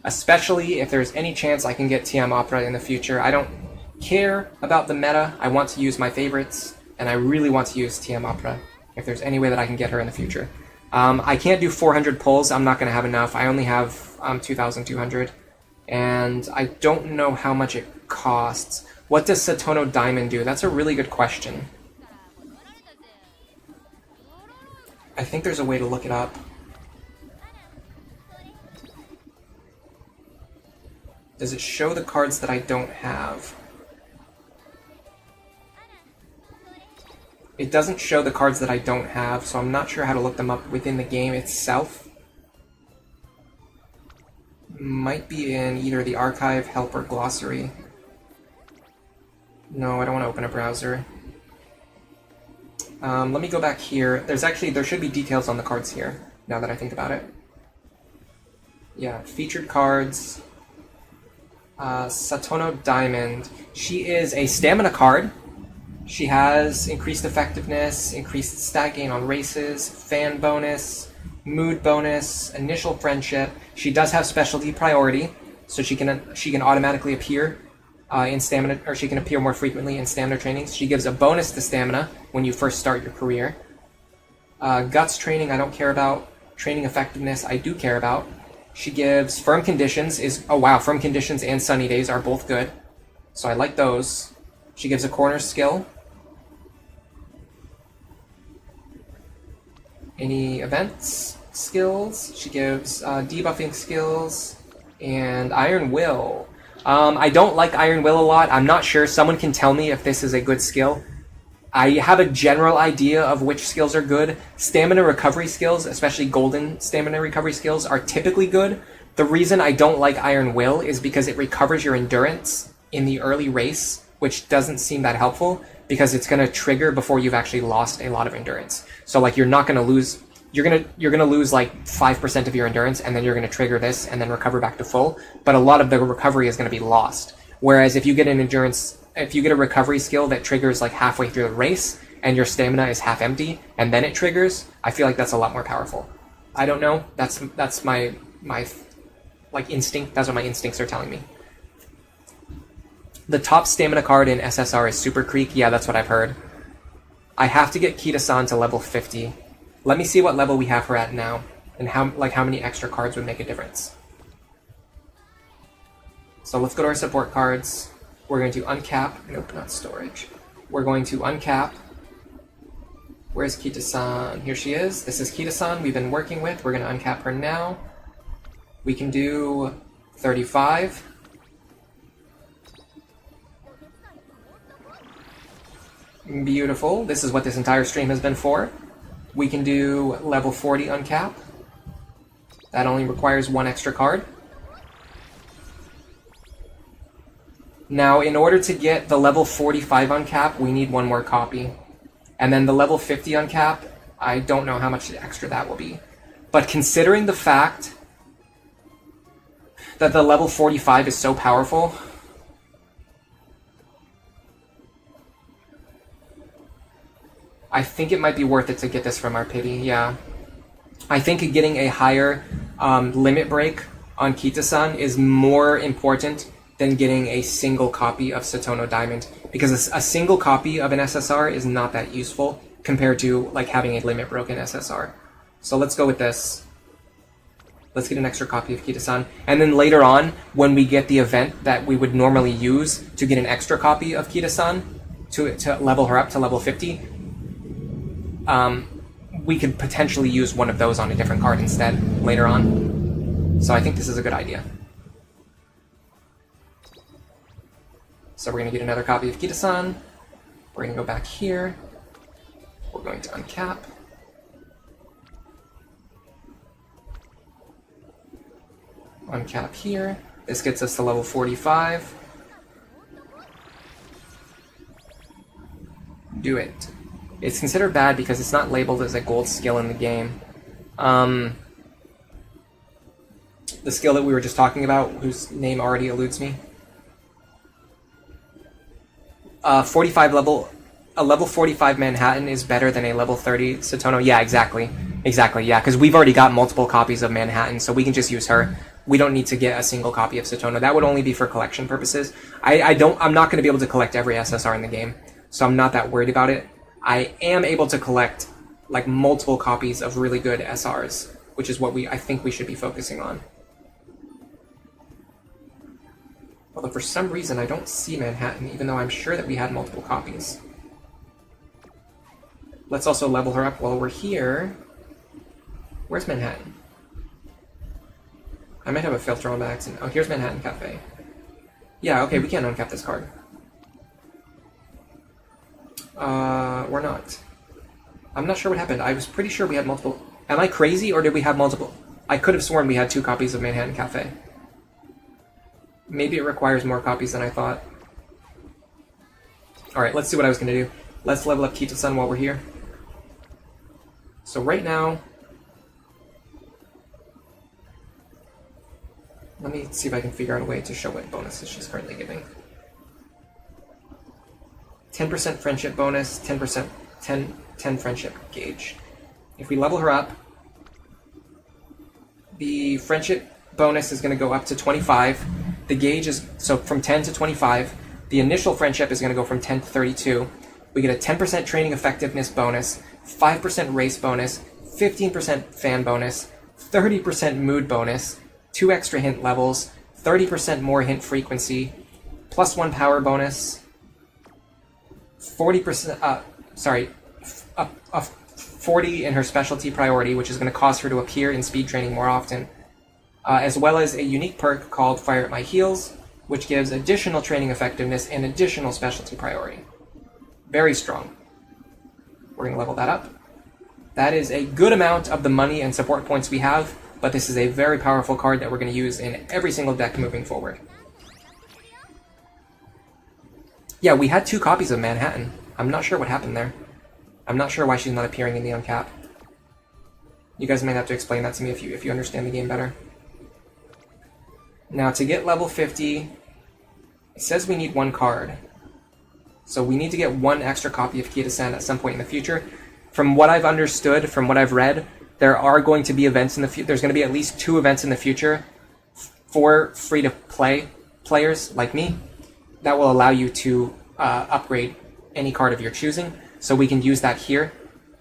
Speaker 1: Especially if there's any chance I can get TM Opera in the future. I don't care about the meta. I want to use my favorites, and I really want to use TM Opera if there's any way that I can get her in the future. I can't do 400 pulls. I'm not going to have enough. I only have 2,200, and I don't know how much it costs. What does Satono Diamond do? That's a really good question. I think there's a way to look it up. Does it show the cards that I don't have? It doesn't show the cards that I don't have, so I'm not sure how to look them up within the game itself. Might be in either the archive, help, or glossary. No, I don't want to open a browser. Let me go back here. There should be details on the cards here, now that I think about it. Yeah, featured cards. Satono Diamond. She is a stamina card. She has increased effectiveness, increased stat gain on races, fan bonus, mood bonus, initial friendship. She does have specialty priority, so she can automatically appear in stamina, or she can appear more frequently in stamina trainings. She gives a bonus to stamina when you first start your career. Guts training I don't care about. Training effectiveness I do care about. She gives firm conditions. Firm conditions and sunny days are both good, so I like those. She gives a corner skill. Any events skills? She gives debuffing skills and Iron Will. I don't like Iron Will a lot. I'm not sure. Someone can tell me if this is a good skill. I have a general idea of which skills are good. Stamina recovery skills, especially golden stamina recovery skills, are typically good. The reason I don't like Iron Will is because it recovers your endurance in the early race, which doesn't seem that helpful because it's going to trigger before you've actually lost a lot of endurance. So like you're not going to lose, you're going to lose like 5% of your endurance, and then you're going to trigger this and then recover back to full. But a lot of the recovery is going to be lost. Whereas if you get if you get a recovery skill that triggers like halfway through the race and your stamina is half empty and then it triggers, I feel like that's a lot more powerful. I don't know. That's my like instinct. That's what my instincts are telling me. The top stamina card in SSR is Super Creek. Yeah, that's what I've heard. I have to get KITASAN to level 50. Let me see what level we have her at now and how many extra cards would make a difference. So let's go to our support cards. We're going to uncap. Nope, not storage. We're going to uncap. Where's KITASAN? Here she is. This is KITASAN we've been working with. We're going to uncap her now. We can do 35. Beautiful. This is what this entire stream has been for. We can do level 40 uncap. That only requires one extra card. Now, in order to get the level 45 uncap, we need one more copy. And then the level 50 uncap, I don't know how much extra that will be. But considering the fact that the level 45 is so powerful, I think it might be worth it to get this from our pity, yeah. I think getting a higher limit break on KITASAN is more important than getting a single copy of Satono Diamond, because a single copy of an SSR is not that useful compared to like having a limit broken SSR. So let's go with this. Let's get an extra copy of KITASAN, and then later on, when we get the event that we would normally use to get an extra copy of KITASAN to level her up to level 50, we could potentially use one of those on a different card instead later on. So I think this is a good idea. So we're going to get another copy of KITASAN. We're going to go back here. We're going to uncap. Uncap here. This gets us to level 45. Do it. It's considered bad because it's not labeled as a gold skill in the game. The skill that we were just talking about, whose name already eludes me. 45 level... A level 45 Manhattan is better than a level 30 Satono. Yeah, exactly. Exactly, yeah, because we've already got multiple copies of Manhattan, so we can just use her. We don't need to get a single copy of Satono. That would only be for collection purposes. I'm not going to be able to collect every SSR in the game, so I'm not that worried about it. I am able to collect like multiple copies of really good SRs, which is what I think we should be focusing on. Although for some reason I don't see Manhattan, even though I'm sure that we had multiple copies. Let's also level her up while we're here. Where's Manhattan? I might have a filter on by accident. Oh, here's Manhattan Cafe. Yeah, okay, we can't uncap this card. We're not. I'm not sure what happened. I was pretty sure we had multiple... Am I crazy, or did we have multiple? I could have sworn we had 2 copies of Manhattan Cafe. Maybe it requires more copies than I thought. Alright, let's see what I was going to do. Let's level up KITASAN while we're here. So right now... Let me see if I can figure out a way to show what bonuses she's currently giving. 10% friendship bonus, 10% 10 friendship gauge. If we level her up, the friendship bonus is going to go up to 25. The gauge is, so from 10 to 25. The initial friendship is going to go from 10 to 32. We get a 10% training effectiveness bonus, 5% race bonus, 15% fan bonus, 30% mood bonus, 2 extra hint levels, 30% more hint frequency, plus 1 power bonus, 40%, 40 in her specialty priority, which is going to cause her to appear in speed training more often, as well as a unique perk called Fire at My Heels, which gives additional training effectiveness and additional specialty priority. Very strong. We're going to level that up. That is a good amount of the money and support points we have, but this is a very powerful card that we're going to use in every single deck moving forward. Yeah, we had 2 copies of Manhattan. I'm not sure what happened there. I'm not sure why she's not appearing in the uncap. You guys might have to explain that to me if you understand the game better. Now, to get level 50, it says we need 1 card. So we need to get 1 extra copy of KITASAN at some point in the future. From what I've understood, from what I've read, there are going to be events in the future. There's going to be at least 2 events in the future for free-to-play players like me that will allow you to upgrade any card of your choosing. So we can use that here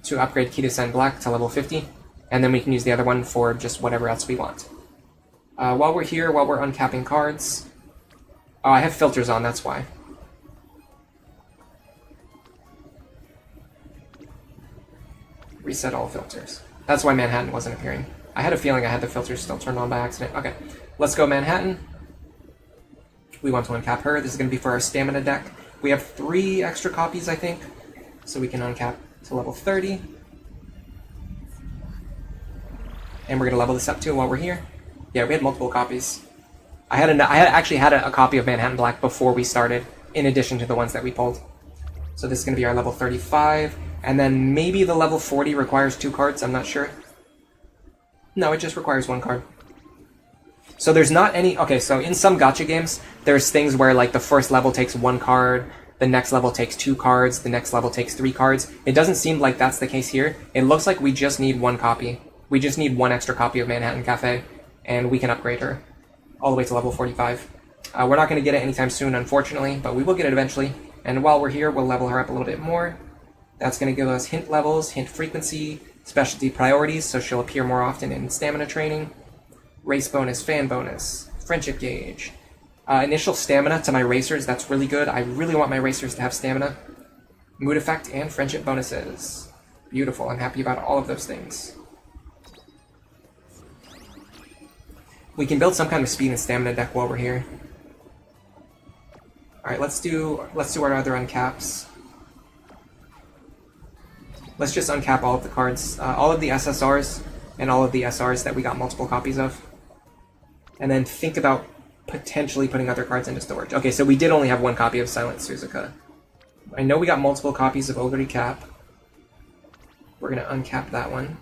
Speaker 1: to upgrade KITASAN Black to level 50, and then we can use the other one for just whatever else we want. While we're here, while we're uncapping cards... Oh, I have filters on, that's why. Reset all filters. That's why Manhattan wasn't appearing. I had a feeling I had the filters still turned on by accident. Okay, let's go Manhattan. We want to uncap her. This is going to be for our stamina deck. We have 3 extra copies, I think, so we can uncap to level 30. And we're going to level this up too while we're here. Yeah, we had multiple copies. I actually had a copy of Manhattan Black before we started, in addition to the ones that we pulled. So this is going to be our level 35, and then maybe the level 40 requires 2 cards, I'm not sure. No, it just requires 1 card. So there's not any... Okay, so in some gacha games, there's things where like the first level takes 1 card, the next level takes 2 cards, the next level takes 3 cards. It doesn't seem like that's the case here. It looks like we just need 1 copy. We just need 1 extra copy of Manhattan Cafe, and we can upgrade her all the way to level 45. We're not going to get it anytime soon, unfortunately, but we will get it eventually. And while we're here, we'll level her up a little bit more. That's going to give us hint levels, hint frequency, specialty priorities, so she'll appear more often in stamina training, race bonus, fan bonus, friendship gauge, initial stamina to my racers. That's really good. I really want my racers to have stamina. Mood effect and friendship bonuses. Beautiful. I'm happy about all of those things. We can build some kind of speed and stamina deck while we're here. Alright, let's do our other uncaps. Let's just uncap all of the cards, all of the SSRs and all of the SRs that we got multiple copies of. And then think about potentially putting other cards into storage. Okay, so we did only have one copy of Silent Suzuka. I know we got multiple copies of Ogre Cap. We're going to uncap that one.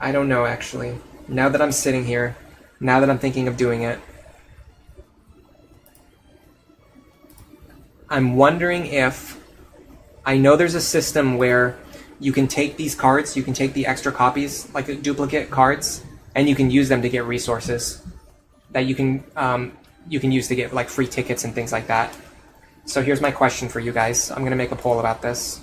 Speaker 1: I don't know, actually. Now that I'm sitting here, now that I'm thinking of doing it, I'm wondering if... I know there's a system where you can take these cards, you can take the extra copies, like the duplicate cards, and you can use them to get resources that you can use to get like free tickets and things like that. So here's my question for you guys. I'm going to make a poll about this.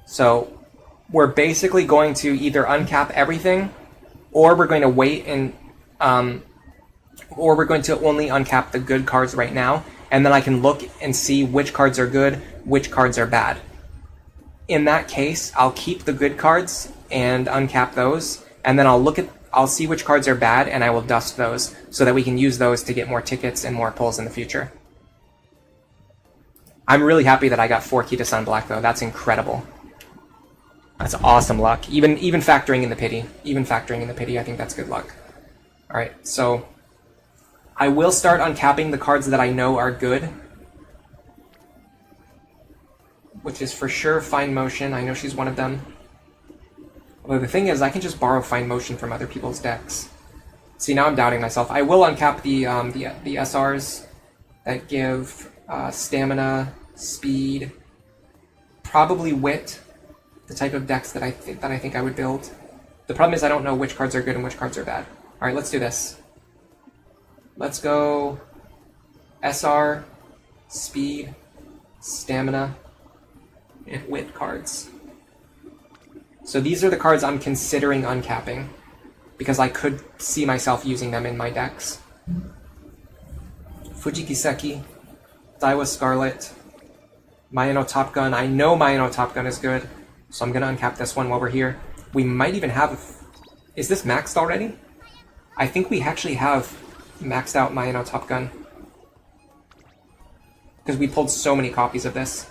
Speaker 1: So we're basically going to either uncap everything, or we're going to wait and, or we're going to only uncap the good cards right now, and then I can look and see which cards are good, which cards are bad. In that case, I'll keep the good cards and uncap those, and then I'll see which cards are bad, and I will dust those so that we can use those to get more tickets and more pulls in the future. I'm really happy that I got 4 KITASAN Black though. That's incredible. That's awesome luck. Even factoring in the pity. Even factoring in the pity, I think that's good luck. Alright, so I will start uncapping the cards that I know are good. Which is for sure Fine Motion. I know she's one of them. Although the thing is, I can just borrow Fine Motion from other people's decks. See, now I'm doubting myself. I will uncap the SRs that give stamina, speed, probably wit. The type of decks that I think I would build. The problem is I don't know which cards are good and which cards are bad. Alright, let's do this. Let's go SR, speed, stamina, and wit cards. So these are the cards I'm considering uncapping, because I could see myself using them in my decks. Fujikiseki, Daiwa Scarlet, Mayano Top Gun. I know Mayano Top Gun is good. So I'm going to uncap this one while we're here. We might even have... Is this maxed already? I think we actually have maxed out Mayano Top Gun. Because we pulled so many copies of this.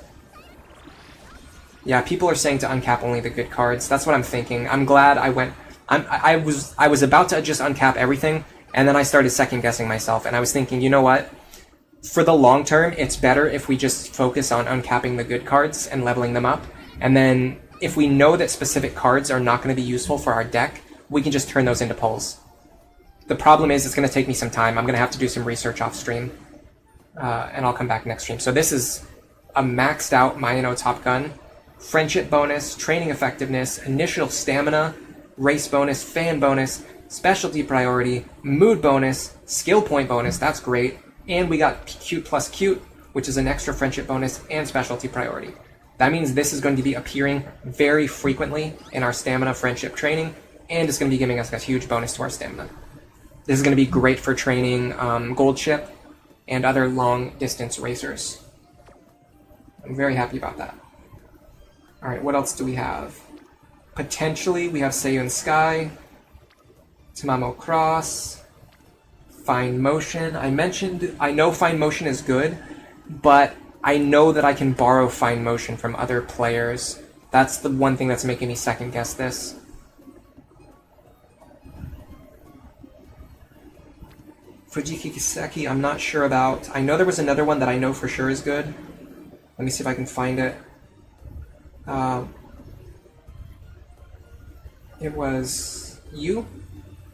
Speaker 1: Yeah, people are saying to uncap only the good cards. That's what I'm thinking. I'm glad I went... I was about to just uncap everything, and then I started second-guessing myself, and I was thinking, you know what? For the long term, it's better if we just focus on uncapping the good cards and leveling them up, and then... if we know that specific cards are not going to be useful for our deck, we can just turn those into pulls. The problem is it's going to take me some time. I'm going to have to do some research off stream, and I'll come back next stream. So this is a maxed out Mayano Top Gun. Friendship bonus, training effectiveness, initial stamina, race bonus, fan bonus, specialty priority, mood bonus, skill point bonus, that's great. And we got cute plus cute, which is an extra friendship bonus and specialty priority. That means this is going to be appearing very frequently in our stamina friendship training, and it's going to be giving us a huge bonus to our stamina. This is going to be great for training Gold Ship and other long-distance racers. I'm very happy about that. Alright, what else do we have? Potentially, we have Seiyun Sky, Tamamo Cross, Fine Motion. I know Fine Motion is good, but I know that I can borrow Fine Motion from other players. That's the one thing that's making me second guess this. Fujikiseki, I'm not sure about. I know there was another one that I know for sure is good. Let me see if I can find it. It was you?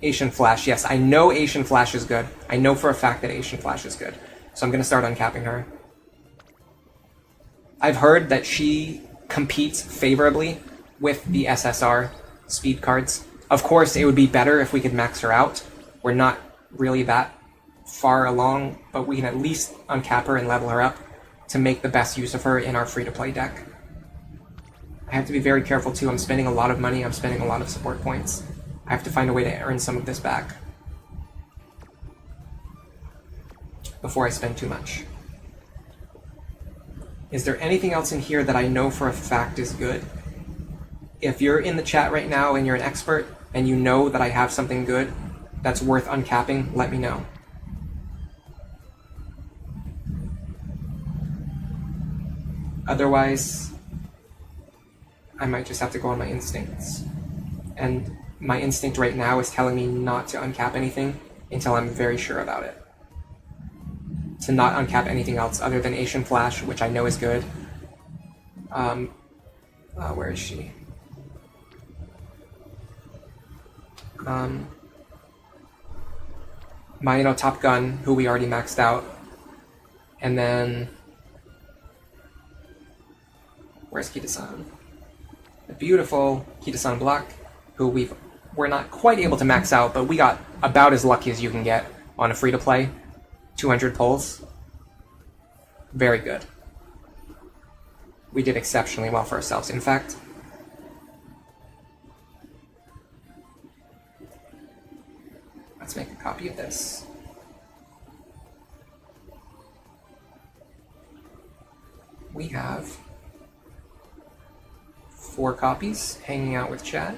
Speaker 1: Asian Flash, yes. I know Asian Flash is good. I know for a fact that Asian Flash is good. So I'm going to start uncapping her. I've heard that she competes favorably with the SSR speed cards. Of course, it would be better if we could max her out. We're not really that far along, but we can at least uncap her and level her up to make the best use of her in our free-to-play deck. I have to be very careful too. I'm spending a lot of money, I'm spending a lot of support points. I have to find a way to earn some of this back before I spend too much. Is there anything else in here that I know for a fact is good? If you're in the chat right now and you're an expert and you know that I have something good that's worth uncapping, let me know. Otherwise, I might just have to go on my instincts. And my instinct right now is telling me not to uncap anything until I'm very sure about it. To not uncap anything else other than Asian Flash, which I know is good. Where is she? Maino Top Gun, who we already maxed out. And then... where's KITASAN? The beautiful KITASAN Black, who we're not quite able to max out, but we got about as lucky as you can get on a free-to-play. 200 pulls. Very good. We did exceptionally well for ourselves. In fact, let's make a copy of this. We have 4 copies hanging out with chat.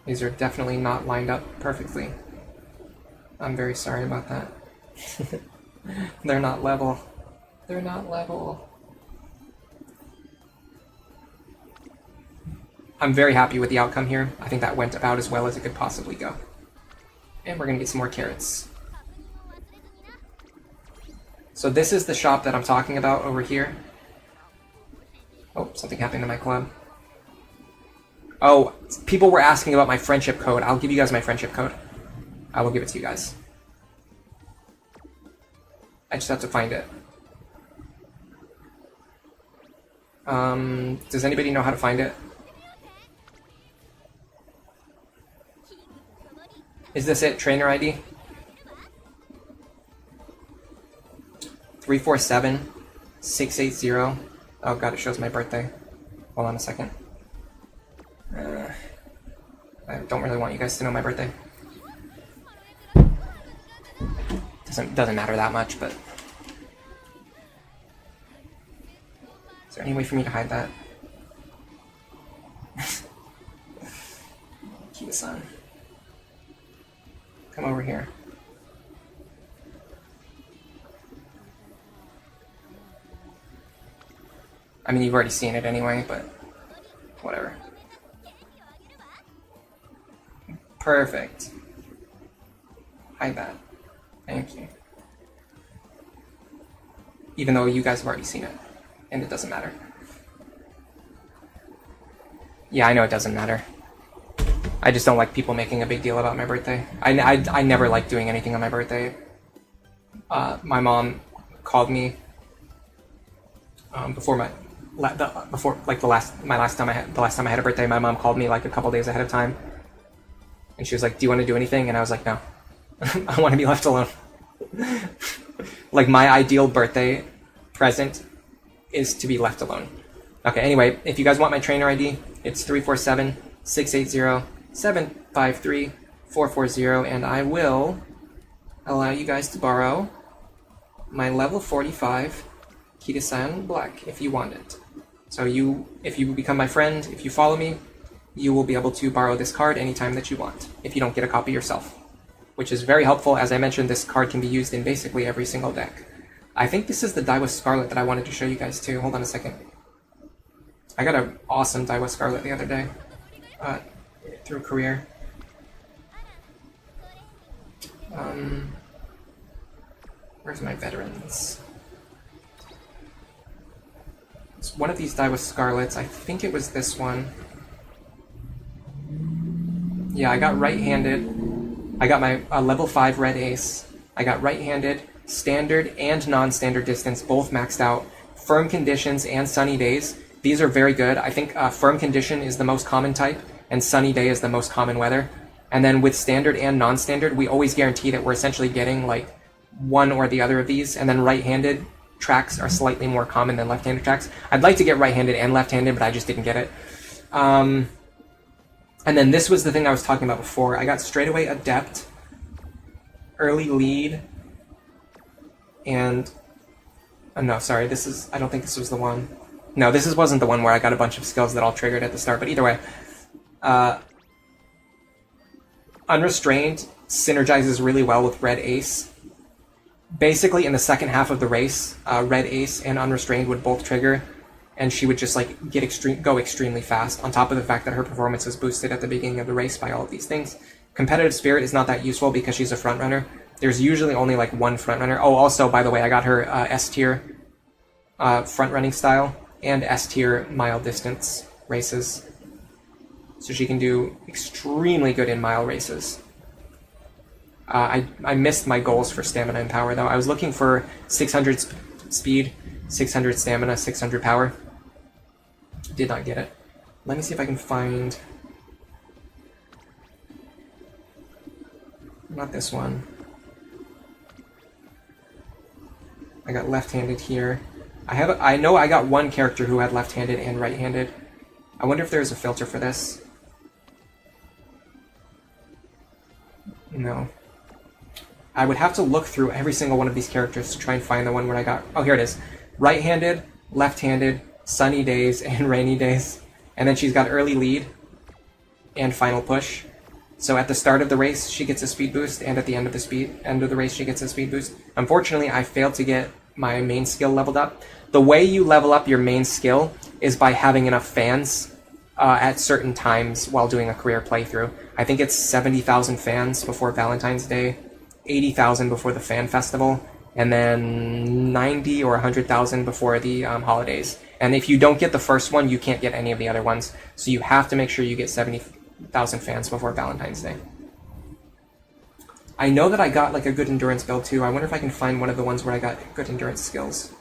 Speaker 1: These are definitely not lined up perfectly. I'm very sorry about that. They're not level. They're not level. I'm very happy with the outcome here. I think that went about as well as it could possibly go. And we're gonna get some more carrots. So this is the shop that I'm talking about over here. Oh, something happened to my club. Oh, people were asking about my friendship code. I'll give you guys my friendship code. I will give it to you guys. I just have to find it. Does anybody know how to find it? Is this it? Trainer ID? 347680. Oh god, it shows my birthday. Hold on a second. I don't really want you guys to know my birthday. Doesn't matter that much, but... is there any way for me to hide that? KITASAN. Come over here. I mean, you've already seen it anyway, but whatever. Perfect. Hide that. Thank you. Even though you guys have already seen it, and it doesn't matter. Yeah, I know it doesn't matter. I just don't like people making a big deal about my birthday. I never like doing anything on my birthday. My mom called me before my last time I had a birthday. My mom called me like a couple days ahead of time, and she was like, "Do you want to do anything?" And I was like, "No, I want to be left alone." Like, my ideal birthday present is to be left alone. Okay, anyway, if you guys want my trainer ID, it's 347-680-753-440, and I will allow you guys to borrow my level 45 KITASAN Black if you want it. So if you become my friend, if you follow me, you will be able to borrow this card anytime that you want, if you don't get a copy yourself. Which is very helpful. As I mentioned, this card can be used in basically every single deck. I think this is the Daiwa Scarlet that I wanted to show you guys too. Hold on a second. I got an awesome Daiwa Scarlet the other day. Through career. Where's my veterans? It's one of these Daiwa Scarlets. I think it was this one. Yeah, I got right-handed. I got my level 5 red ace. I got right-handed, standard and non-standard distance both maxed out. Firm conditions and sunny days, these are very good. I think firm condition is the most common type, and sunny day is the most common weather. And then with standard and non-standard, we always guarantee that we're essentially getting like one or the other of these, and then right-handed tracks are slightly more common than left-handed tracks. I'd like to get right-handed and left-handed, but I just didn't get it. And then this was the thing I was talking about before. I got straightaway adept, early lead, and no, sorry, this is, I don't think this was the one. No, this wasn't the one where I got a bunch of skills that all triggered at the start, but either way. Unrestrained synergizes really well with Red Ace. Basically, in the second half of the race, Red Ace and Unrestrained would both trigger, and she would just like go extremely fast, on top of the fact that her performance was boosted at the beginning of the race by all of these things. Competitive Spirit is not that useful because she's a front runner. There's usually only like one front runner. Oh, also, by the way, I got her S tier front running style and S tier mile distance races. So she can do extremely good in mile races. I missed my goals for stamina and power, though. I was looking for 600 speed, 600 stamina, 600 power. Did not get it. Let me see if I can find... Not this one. I got left-handed here. I know I got one character who had left-handed and right-handed. I wonder if there's a filter for this. No. I would have to look through every single one of these characters to try and find the one where I got... Oh, here it is. Right-handed, left-handed, sunny days, and rainy days. And then she's got early lead and final push. So at the start of the race, she gets a speed boost, and at the end of the race, she gets a speed boost. Unfortunately, I failed to get my main skill leveled up. The way you level up your main skill is by having enough fans at certain times while doing a career playthrough. I think it's 70,000 fans before Valentine's Day, 80,000 before the fan festival, and then 90 or 100,000 before the holidays. And if you don't get the first one, you can't get any of the other ones. So you have to make sure you get 70,000 fans before Valentine's Day. I know that I got like a good endurance build too. I wonder if I can find one of the ones where I got good endurance skills.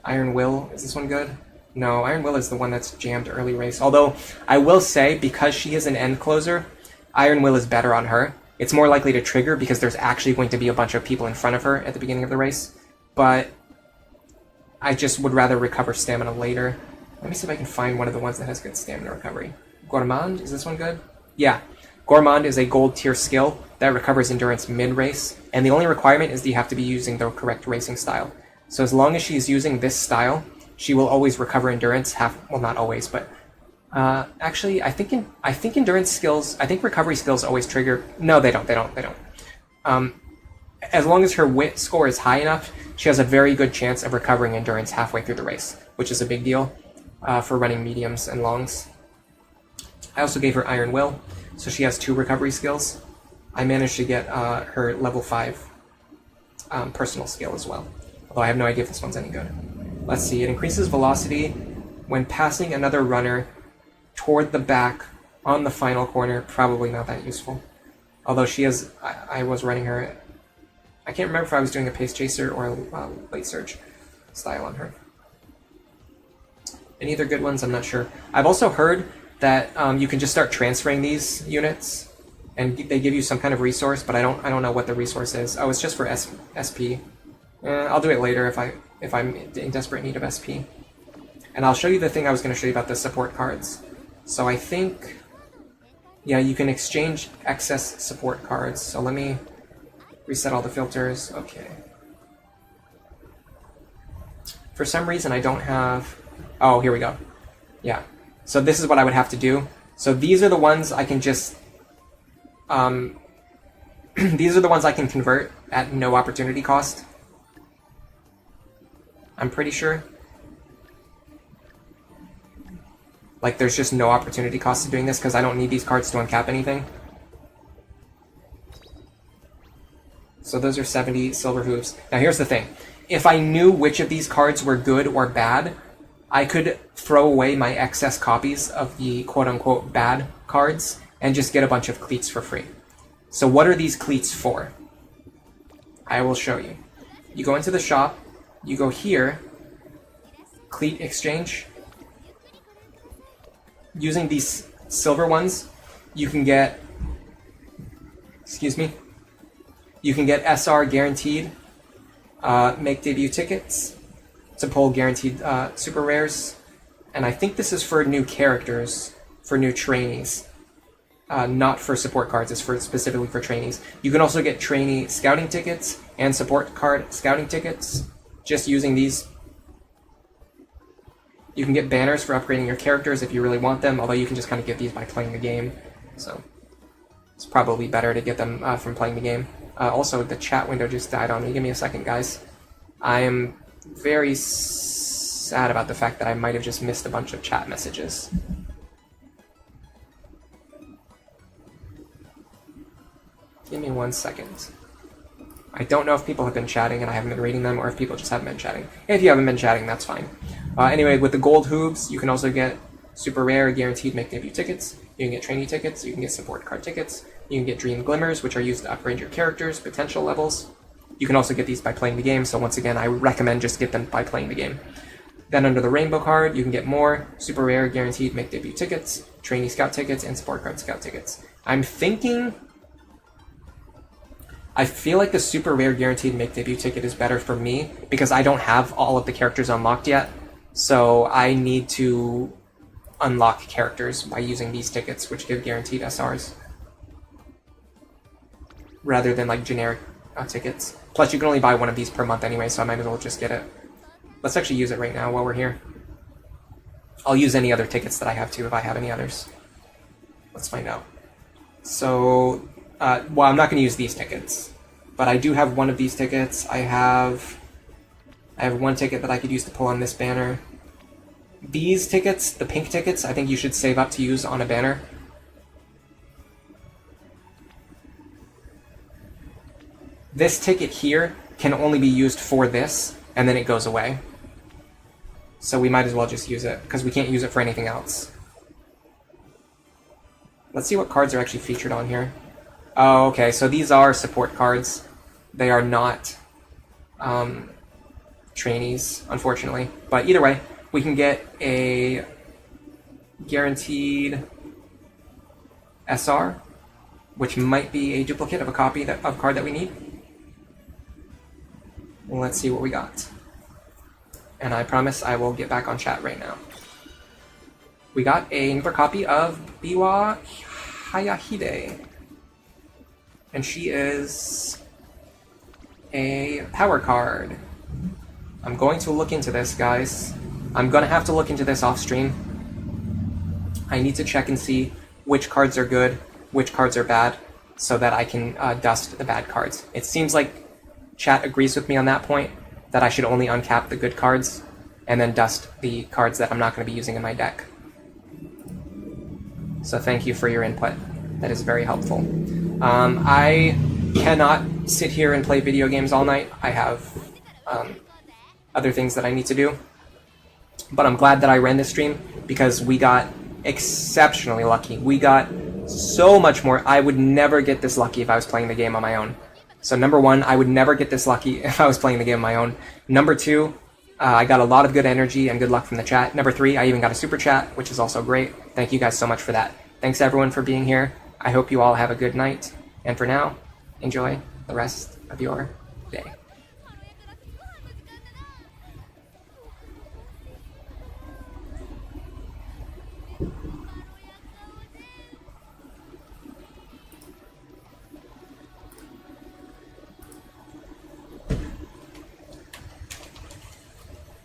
Speaker 1: Iron Will, is this one good? No, Iron Will is the one that's jammed early race. Although, I will say, because she is an end closer, Iron Will is better on her. It's more likely to trigger because there's actually going to be a bunch of people in front of her at the beginning of the race. But I just would rather recover stamina later. Let me see if I can find one of the ones that has good stamina recovery. Gourmand, is this one good? Yeah. Gourmand is a gold tier skill that recovers endurance mid-race, and the only requirement is that you have to be using the correct racing style. So as long as she's using this style, she will always recover endurance well, not always, but actually, I think endurance skills, I think recovery skills always trigger. No, they don't. As long as her wit score is high enough, she has a very good chance of recovering endurance halfway through the race, which is a big deal for running mediums and longs. I also gave her Iron Will, so she has 2 recovery skills. I managed to get her level 5 personal skill as well, although I have no idea if this one's any good. Let's see, it increases velocity when passing another runner toward the back on the final corner. Probably not that useful. Although she has, I was running her, I can't remember if I was doing a pace chaser or a late surge style on her. Any other good ones? I'm not sure. I've also heard that you can just start transferring these units, and they give you some kind of resource, but I don't know what the resource is. Oh, it's just for SP. I'll do it later if I'm in desperate need of SP. And I'll show you the thing I was going to show you about the support cards. So I think, yeah, you can exchange excess support cards. So let me reset all the filters. Okay. For some reason I don't have... Oh, here we go. Yeah. So this is what I would have to do. So these are the ones I can just... these are the ones I can convert at no opportunity cost. I'm pretty sure. Like, there's just no opportunity cost to doing this because I don't need these cards to uncap anything. So those are 70 silver hooves. Now here's the thing. If I knew which of these cards were good or bad, I could throw away my excess copies of the quote-unquote bad cards and just get a bunch of cleats for free. So what are these cleats for? I will show you. You go into the shop, you go here, Cleat Exchange. Using these silver ones, you can get, you can get SR guaranteed, make debut tickets to pull guaranteed super rares. And I think this is for new characters, for new trainees. Not for support cards, it's for specifically for trainees. You can also get trainee scouting tickets and support card scouting tickets just using these. You can get banners for upgrading your characters if you really want them, although you can just kind of get these by playing the game. So it's probably better to get them from playing the game. Also, the chat window just died on me. Give me a second, guys. I am very sad about the fact that I might have just missed a bunch of chat messages. Give me 1 second. I don't know if people have been chatting and I haven't been reading them, or if people just haven't been chatting. If you haven't been chatting, that's fine. Anyway, with the gold hooves, you can also get super rare guaranteed make debut tickets. You can get trainee tickets. You can get support card tickets. You can get dream glimmers, which are used to upgrade your characters' potential levels. You can also get these by playing the game, so once again, I recommend just get them by playing the game. Then under the rainbow card, you can get more super rare guaranteed make debut tickets, trainee scout tickets, and support card scout tickets. I feel like the super rare guaranteed make debut ticket is better for me because I don't have all of the characters unlocked yet. So I need to unlock characters by using these tickets, which give guaranteed SRs, rather than like generic tickets. Plus you can only buy one of these per month anyway, so I might as well just get it. Let's actually use it right now while we're here. I'll use any other tickets that I have too if I have any others. Let's find out. So well, I'm not going to use these tickets, but I do have one of these tickets. I have one ticket that I could use to pull on this banner. These tickets, the pink tickets, I think you should save up to use on a banner. This ticket here can only be used for this, and then it goes away. So we might as well just use it, because we can't use it for anything else. Let's see what cards are actually featured on here. Oh, okay, so these are support cards. They are not trainees, unfortunately. But either way, we can get a guaranteed SR, which might be a duplicate of a copy of card that we need. Well, let's see what we got. And I promise I will get back on chat right now. We got another copy of Biwa Hayahide. And she is a power card. I'm going to look into this, guys. I'm going to have to look into this off stream. I need to check and see which cards are good, which cards are bad, so that I can dust the bad cards. It seems like chat agrees with me on that point, that I should only uncap the good cards and then dust the cards that I'm not going to be using in my deck. So thank you for your input. That is very helpful. I cannot sit here and play video games all night. I have other things that I need to do. But I'm glad that I ran this stream because we got exceptionally lucky. We got so much more. I would never get this lucky if I was playing the game on my own. So number one, I would never get this lucky if I was playing the game on my own. Number two, I got a lot of good energy and good luck from the chat. Number three, I even got a super chat, which is also great. Thank you guys so much for that. Thanks everyone for being here. I hope you all have a good night. And for now, enjoy the rest of your day.